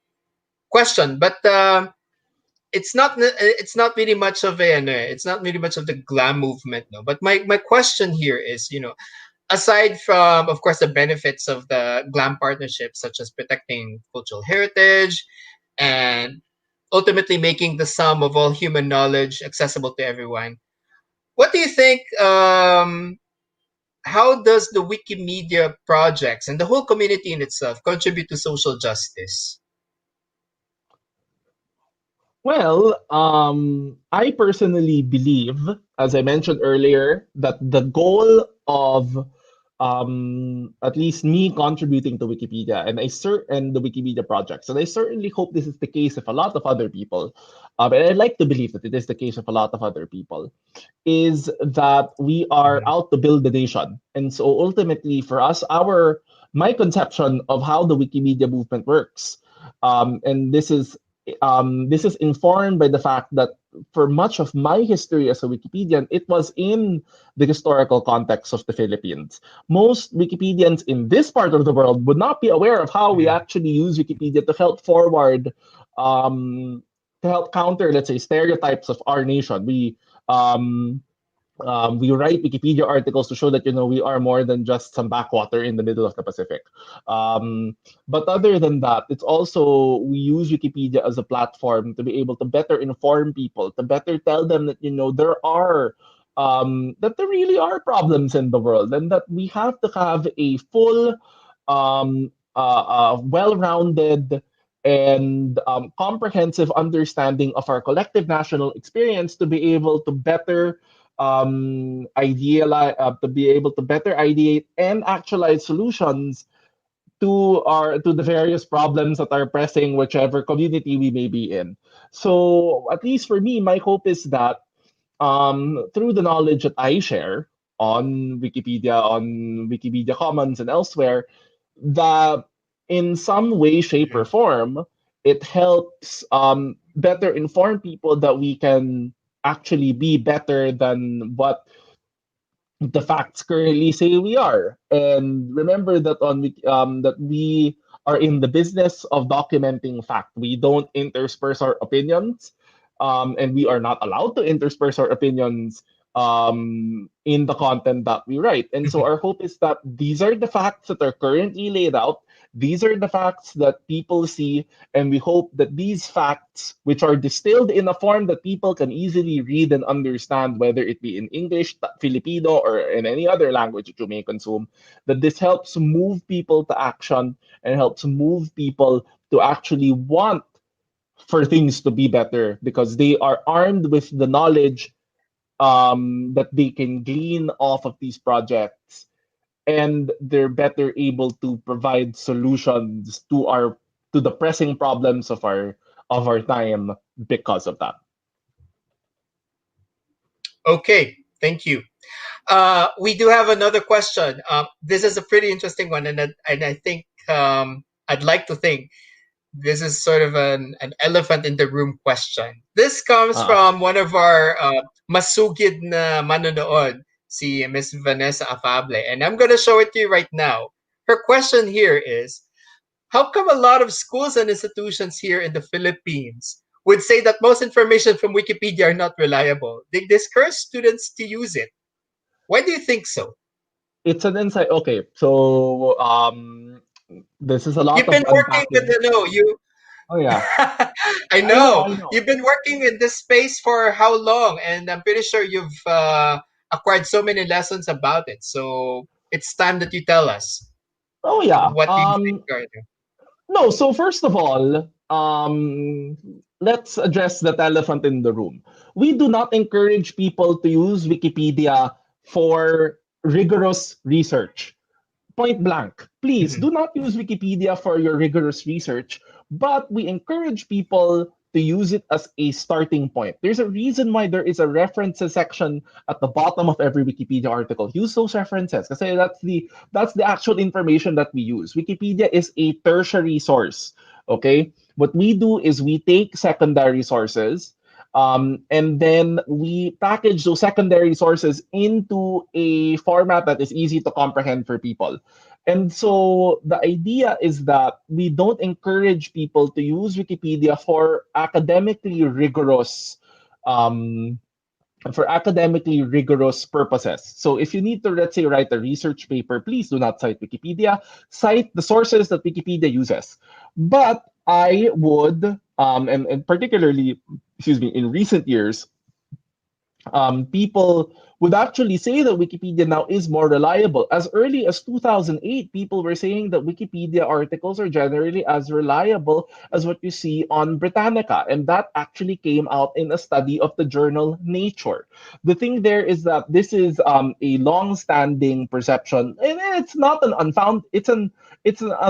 question, but it's not really much of the GLAM movement, no. But my question here is, aside from, of course, the benefits of the GLAM partnership, such as protecting cultural heritage and ultimately making the sum of all human knowledge accessible to everyone, what do you think? How does the Wikimedia projects and the whole community in itself contribute to social justice? Well, I personally believe, as I mentioned earlier, that the goal of at least me contributing to Wikipedia and and the Wikimedia projects. And I certainly hope this is the case of a lot of other people. And I'd like to believe that it is the case of a lot of other people, is that we are out to build the nation. And so ultimately for us, my conception of how the Wikimedia movement works, and this is informed by the fact that for much of my history as a Wikipedian, it was in the historical context of the Philippines. Most Wikipedians in this part of the world would not be aware of how we actually use Wikipedia to help forward, to help counter, let's say, stereotypes of our nation. We write Wikipedia articles to show that we are more than just some backwater in the middle of the Pacific. But other than that, it's also we use Wikipedia as a platform to be able to better inform people, to better tell them that there really are problems in the world, and that we have to have a full, well-rounded and comprehensive understanding of our collective national experience to be able to better ideate and actualize solutions to the various problems that are pressing whichever community we may be in. So at least for me, my hope is that through the knowledge that I share on Wikipedia, on Wikimedia Commons and elsewhere, that in some way, shape, or form, it helps better inform people that we can actually be better than what the facts currently say we are. And remember that that we are in the business of documenting fact. We don't intersperse our opinions, and we are not allowed to intersperse our opinions in the content that we write. And so our hope is that these are the facts that are currently laid out. These are the facts that people see, and we hope that these facts, which are distilled in a form that people can easily read and understand, whether it be in English, Filipino, or in any other language that you may consume, that this helps move people to action and helps move people to actually want for things to be better, because they are armed with the knowledge that they can glean off of these projects, and they're better able to provide solutions to the pressing problems of our time because of that. Okay, thank you. We do have another question. This is a pretty interesting one, and I think I'd like to think this is sort of an elephant in the room question. This comes from one of our masugid na manonood, si Miss Vanessa Afable, and I'm going to show it to you right now. Her question here is, how come a lot of schools and institutions here in the Philippines would say that most information from Wikipedia are not reliable? They discourage students to use it. Why do you think so? It's an insight. Okay, so this is a lot You've of been working unpacking. with you. Oh yeah, I know. I know. You've been working in this space for how long? And I'm pretty sure you've acquired so many lessons about it. So it's time that you tell us. Oh yeah. What do you think, Gardner? No, so first of all, let's address that elephant in the room. We do not encourage people to use Wikipedia for rigorous research. Point blank. Please do not use Wikipedia for your rigorous research, but we encourage people to use it as a starting point. There's a reason why there is a references section at the bottom of every Wikipedia article. Use those references because that's the actual information that we use. Wikipedia is a tertiary source. Okay, what we do is we take secondary sources, and then we package those secondary sources into a format that is easy to comprehend for people. And so the idea is that we don't encourage people to use Wikipedia for academically rigorous purposes. So if you need to, let's say, write a research paper, please do not cite Wikipedia. Cite the sources that Wikipedia uses. But I would, and particularly, in recent years, people would actually say that Wikipedia now is more reliable. As early as 2008, people were saying that Wikipedia articles are generally as reliable as what you see on Britannica. And that actually came out in a study of the journal Nature. The thing there is that this is a long-standing perception, and it's not an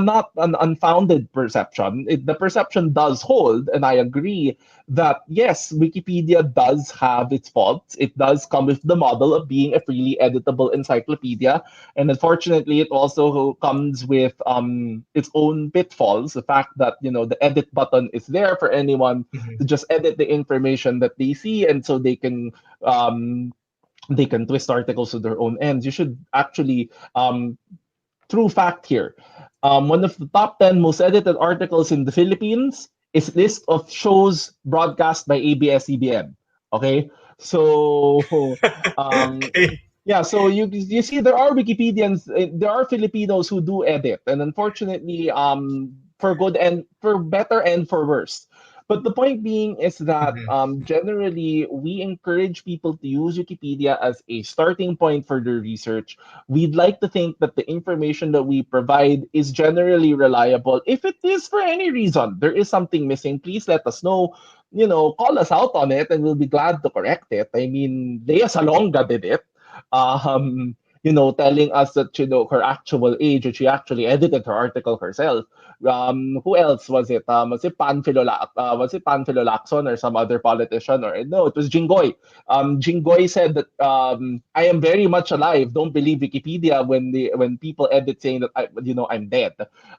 not an unfounded perception. The perception does hold, and I agree that yes, Wikipedia does have its faults. It does come with the model of being a freely editable encyclopedia, and unfortunately, it also comes with its own pitfalls. The fact that the edit button is there for anyone to just edit the information that they see, and so they can twist articles to their own ends. You should actually true fact here. One of the top 10 most edited articles in the Philippines is list of shows broadcast by ABS-CBN. Okay, so yeah, so you see there are Wikipedians, there are Filipinos who do edit, and unfortunately, for good and for better and for worse. But the point being is that generally we encourage people to use Wikipedia as a starting point for their research. We'd like to think that the information that we provide is generally reliable. If it is for any reason, there is something missing, please let us know. Call us out on it and we'll be glad to correct it. I mean, Lea Salonga did it. Telling us that her actual age, and she actually edited her article herself. Who else was it? Was it Panfilo Lacson or some other politician? Or no, it was Jinggoy. Jinggoy said that I am very much alive. Don't believe Wikipedia when people edit saying that I'm dead.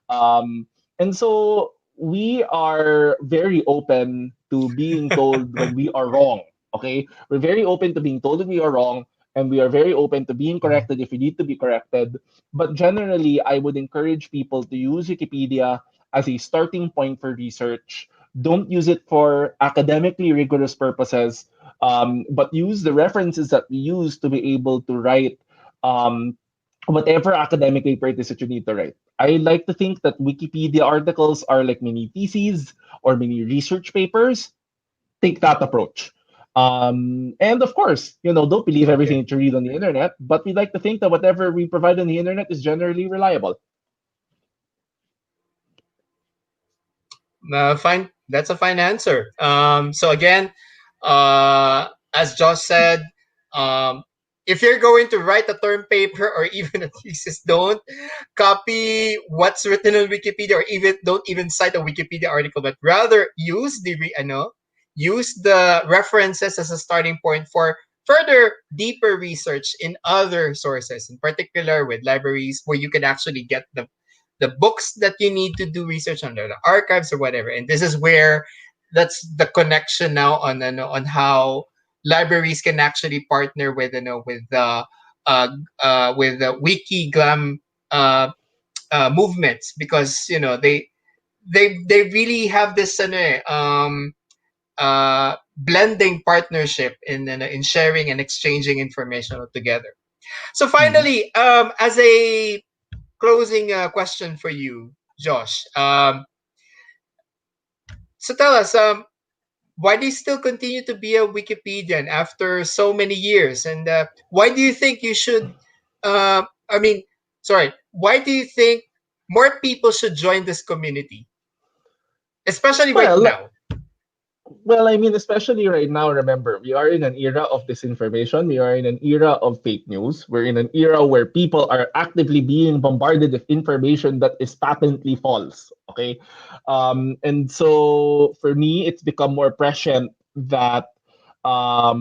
And so we are very open to being told when we are wrong. Okay, we're very open to being told that we are wrong. And we are very open to being corrected if we need to be corrected. But generally, I would encourage people to use Wikipedia as a starting point for research. Don't use it for academically rigorous purposes, but use the references that we use to be able to write whatever academic papers that you need to write. I like to think that Wikipedia articles are like mini theses or mini research papers. Take that approach. And of course, don't believe everything that you read on the internet, but we like to think that whatever we provide on the internet is generally reliable. Fine. That's a fine answer. So again, as Josh said, if you're going to write a term paper or even a thesis, don't copy what's written on Wikipedia, or don't even cite a Wikipedia article, but rather use the references as a starting point for further deeper research in other sources, in particular with libraries where you can actually get the books that you need to do research on, the archives or whatever. And this is where that's the connection now on how libraries can actually partner with the Wiki Glam movements, because they really have this blending partnership in sharing and exchanging information together. So finally, as a closing question for you, Josh, so tell us, why do you still continue to be a Wikipedian after so many years? And why do you think you should, why do you think more people should join this community? Especially right now. Well, I mean, especially right now, remember, we are in an era of disinformation. We are in an era of fake news. We're in an era where people are actively being bombarded with information that is patently false. Okay. And so for me, it's become more prescient that I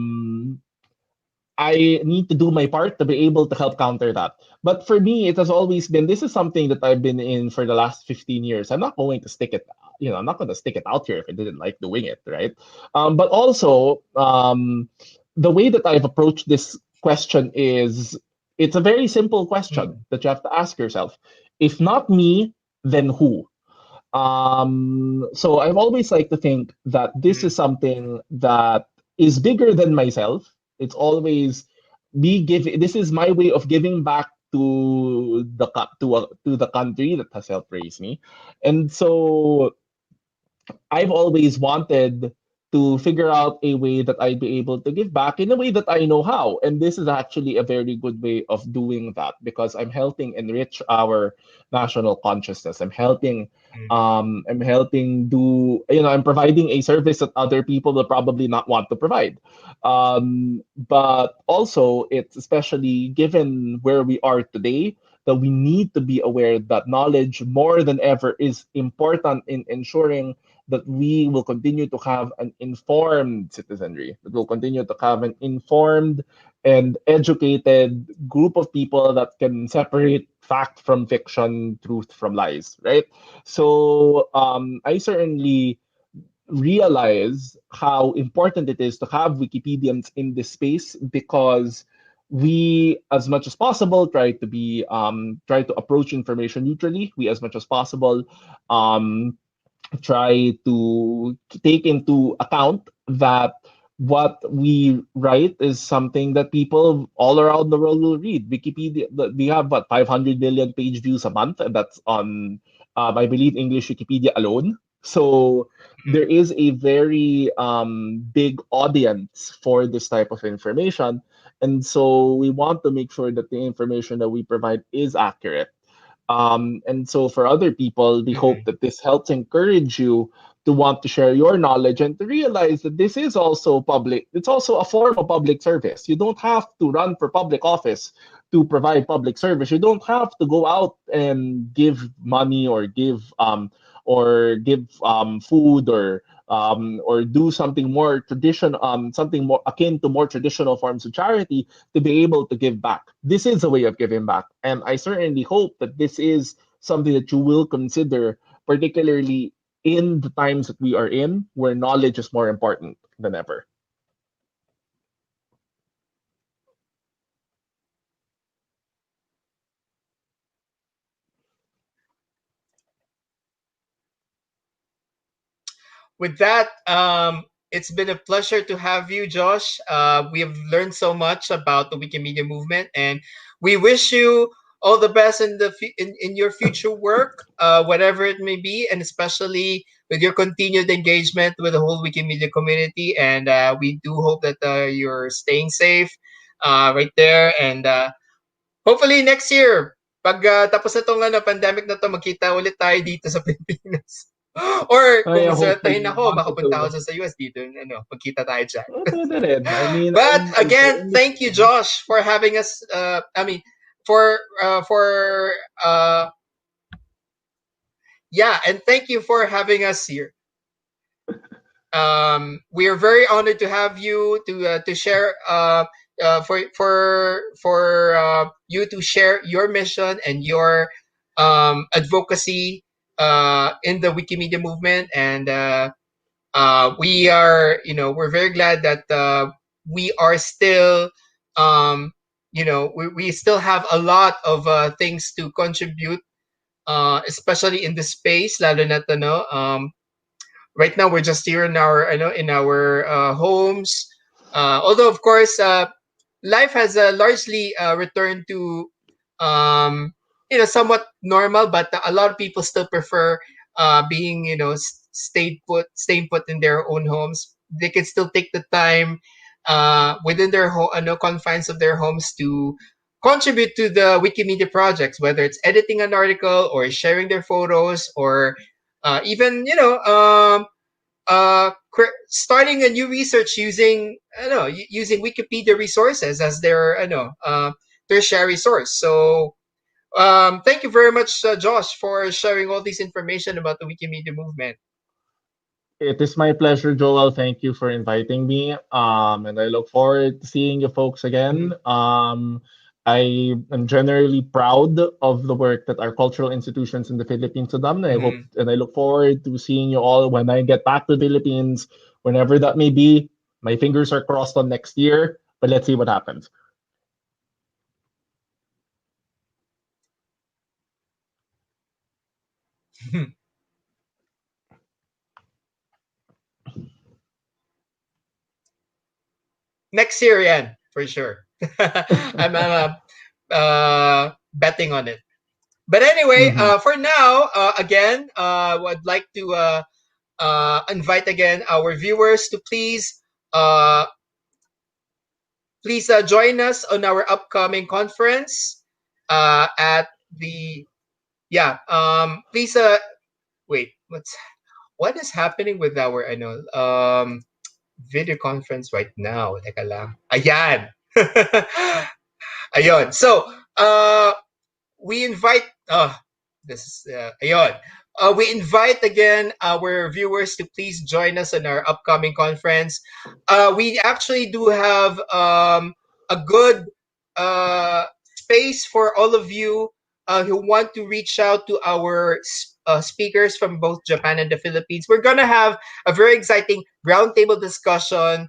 need to do my part to be able to help counter that. But for me, it has always been, this is something that I've been in for the last 15 years. I'm not going to stick it, I'm not going to stick it out here if I didn't like doing it, right? But also, the way that I've approached this question is, it's a very simple question that you have to ask yourself. If not me, then who? So I've always liked to think that this is something that is bigger than myself. It's always this is my way of giving back to the country that has helped raise me. And so I've always wanted to figure out a way that I'd be able to give back in a way that I know how. And this is actually a very good way of doing that because I'm helping enrich our national consciousness. I'm helping do, I'm providing a service that other people will probably not want to provide. But also, it's especially given where we are today, that we need to be aware that knowledge more than ever is important in ensuring that we will continue to have an informed citizenry, that we'll continue to have an informed and educated group of people that can separate fact from fiction, truth from lies, right? So I certainly realize how important it is to have Wikipedians in this space because we, as much as possible, try to approach information neutrally. We, as much as possible, try to take into account that what we write is something that people all around the world will read. Wikipedia, we have 500 million page views a month, and that's on, I believe, English Wikipedia alone. So there is a very big audience for this type of information. And so we want to make sure that the information that we provide is accurate. And so for other people, we hope that this helps encourage you to want to share your knowledge and to realize that this is also public. It's also a form of public service. You don't have to run for public office to provide public service. You don't have to go out and give money or give food or do something more something more akin to more traditional forms of charity to be able to give back. This is a way of giving back, and I certainly hope that this is something that you will consider, particularly in the times that we are in, where knowledge is more important than ever. With that, it's been a pleasure to have you, Josh. We have learned so much about the Wikimedia movement, and we wish you all the best in your future work, whatever it may be, and especially with your continued engagement with the whole Wikimedia community. And we do hope that you're staying safe right there. And hopefully next year, pag tapos na tong pandemic na to, magkita ulit tayo dito sa Pilipinas. Or kung masweltahin ako, makapunta ako sa US dito, magkita tayo dyan. I mean, but again, thank you, Josh, for having us. And thank you for having us here. We are very honored to have you to share for you to share your mission and your advocacy in the Wikimedia movement, and we are, we're very glad that we are still, we still have a lot of things to contribute, especially in this space. Lalo na right now we're just here in our homes. Although of course, life has largely returned to somewhat normal, but a lot of people still prefer being staying put in their own homes. They can still take the time within their confines of their homes to contribute to the Wikimedia projects, whether it's editing an article or sharing their photos, or even starting a new research using Wikipedia resources as their tertiary source. So thank you very much, Josh, for sharing all this information about the Wikimedia movement. It is my pleasure, Joel. Thank you for inviting me. And I look forward to seeing you folks again. I am generally proud of the work that our cultural institutions in the Philippines have done. And I look forward to seeing you all when I get back to the Philippines, whenever that may be. My fingers are crossed on next year, but let's see what happens. Next year, Yan, for sure. I'm betting on it. But anyway, for now, again, I'd like to invite again our viewers to please join us on our upcoming conference at the please wait, what is happening with our video conference right now? Teka lang. Ayan. Ayun. So, we invite we invite again our viewers to please join us in our upcoming conference. We actually do have a good space for all of you who want to reach out to our speakers from both Japan and the Philippines. We're going to have a very exciting roundtable discussion.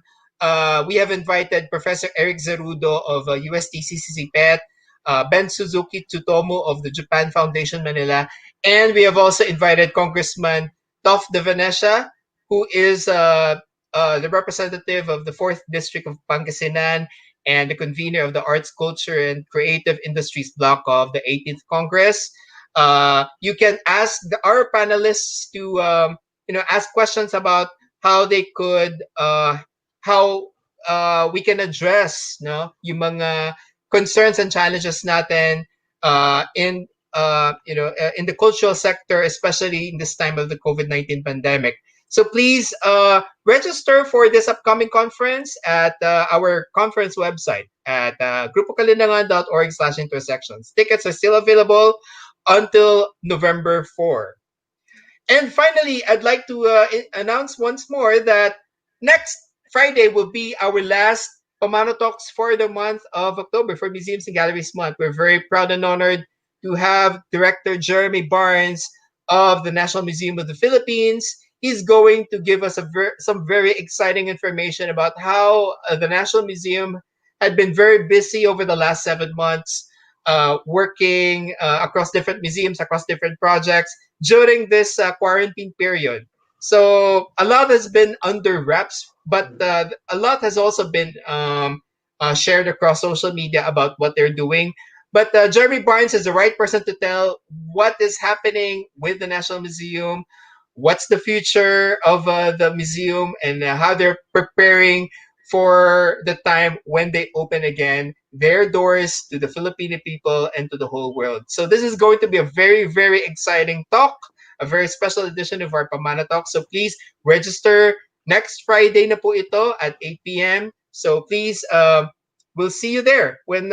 We have invited Professor Eric Zerudo of UST CCPET, Ben Suzuki Tsutomu of the Japan Foundation Manila, and we have also invited Congressman Toff de Venecia, who is the representative of the 4th District of Pangasinan and the convener of the Arts, Culture, and Creative Industries Block of the 18th Congress. You can ask our panelists to ask questions about how they could we can address yung mga concerns and challenges natin in the cultural sector, especially in this time of the COVID-19 pandemic. So please register for this upcoming conference at our conference website at grupokalinangan.org/intersections. Tickets are still available until November 4. And finally, I'd like to announce once more that next Friday will be our last Pamano Talks for the month of October, for Museums and Galleries Month. We're very proud and honored to have Director Jeremy Barnes of the National Museum of the Philippines. He's going to give us some very exciting information about how the National Museum had been very busy over the last 7 months, working across different museums, across different projects during this quarantine period. So a lot has been under wraps, but a lot has also been shared across social media about what they're doing. But Jeremy Barnes is the right person to tell what is happening with the National Museum, what's the future of the museum, and how they're preparing for the time when they open again their doors to the Filipino people and to the whole world. So this is going to be a very, very exciting talk, a very special edition of our Pamana Talk. So please register next Friday na po ito at 8 p.m. So please, we'll see you there when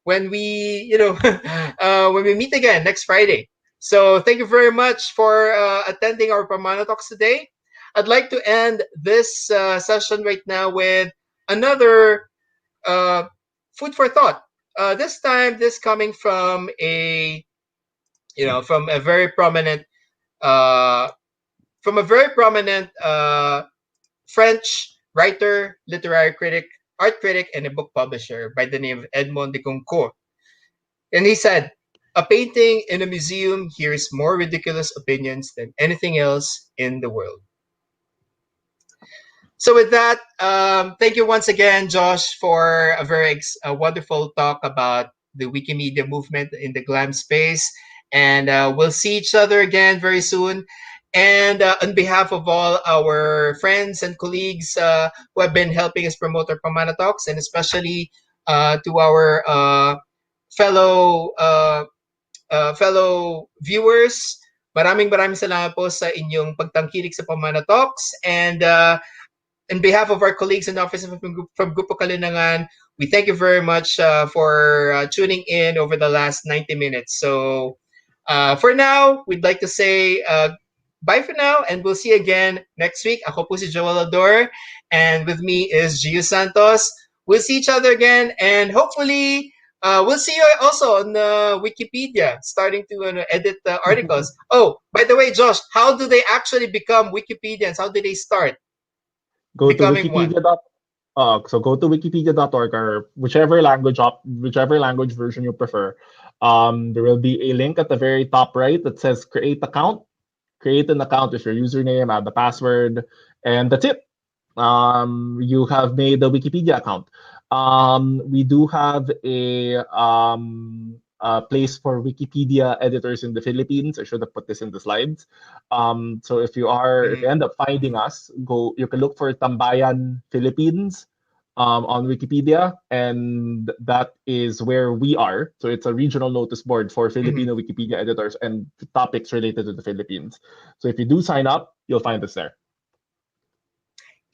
we when we meet again next Friday. So thank you very much for attending our Pamana Talks today. I'd like to end this session right now with another food for thought. This time, this coming from a very prominent French writer, literary critic, art critic, and a book publisher by the name of Edmond de Goncourt. And he said, "A painting in a museum hears more ridiculous opinions than anything else in the world." So with that, thank you once again, Josh, for a very wonderful talk about the Wikimedia movement in the Glam space. And we'll see each other again very soon. And on behalf of all our friends and colleagues who have been helping us promote our Pamana Talks, and especially to our fellow viewers, maraming salamat po sa inyong pagtangkilik sa Pamana Talks. And on behalf of our colleagues and officers from Grupo Kalinangan, we thank you very much for tuning in over the last 90 minutes. So for now, we'd like to say bye for now, and we'll see you again next week. Ako po si Joel Ador, and with me is Gio Santos. We'll see each other again, and hopefully we'll see you also on Wikipedia, starting to edit articles. Oh, by the way, Josh, how do they actually become Wikipedians? How do they start? Go to Wikipedia. So go to wikipedia.org, or whichever language version you prefer. There will be a link at the very top right that says create account. Create an account with your username, add the password, and that's it. You have made a Wikipedia account. We do have a place for Wikipedia editors in the Philippines. I should have put this in the slides. So if you end up finding us, you can look for Tambayan Philippines on Wikipedia, and that is where we are. So it's a regional notice board for Filipino Wikipedia editors and topics related to the Philippines. So if you do sign up, you'll find us there.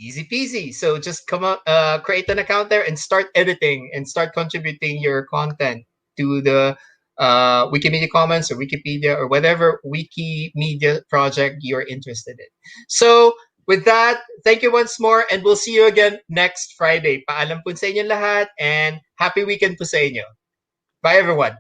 Easy peasy. So just come out, create an account there and start editing and start contributing your content to the Wikimedia Commons or Wikipedia or whatever Wikimedia project you're interested in. So with that, thank you once more, and we'll see you again next Friday. Paalam po sa inyo lahat, and happy weekend po sa inyo. Bye everyone.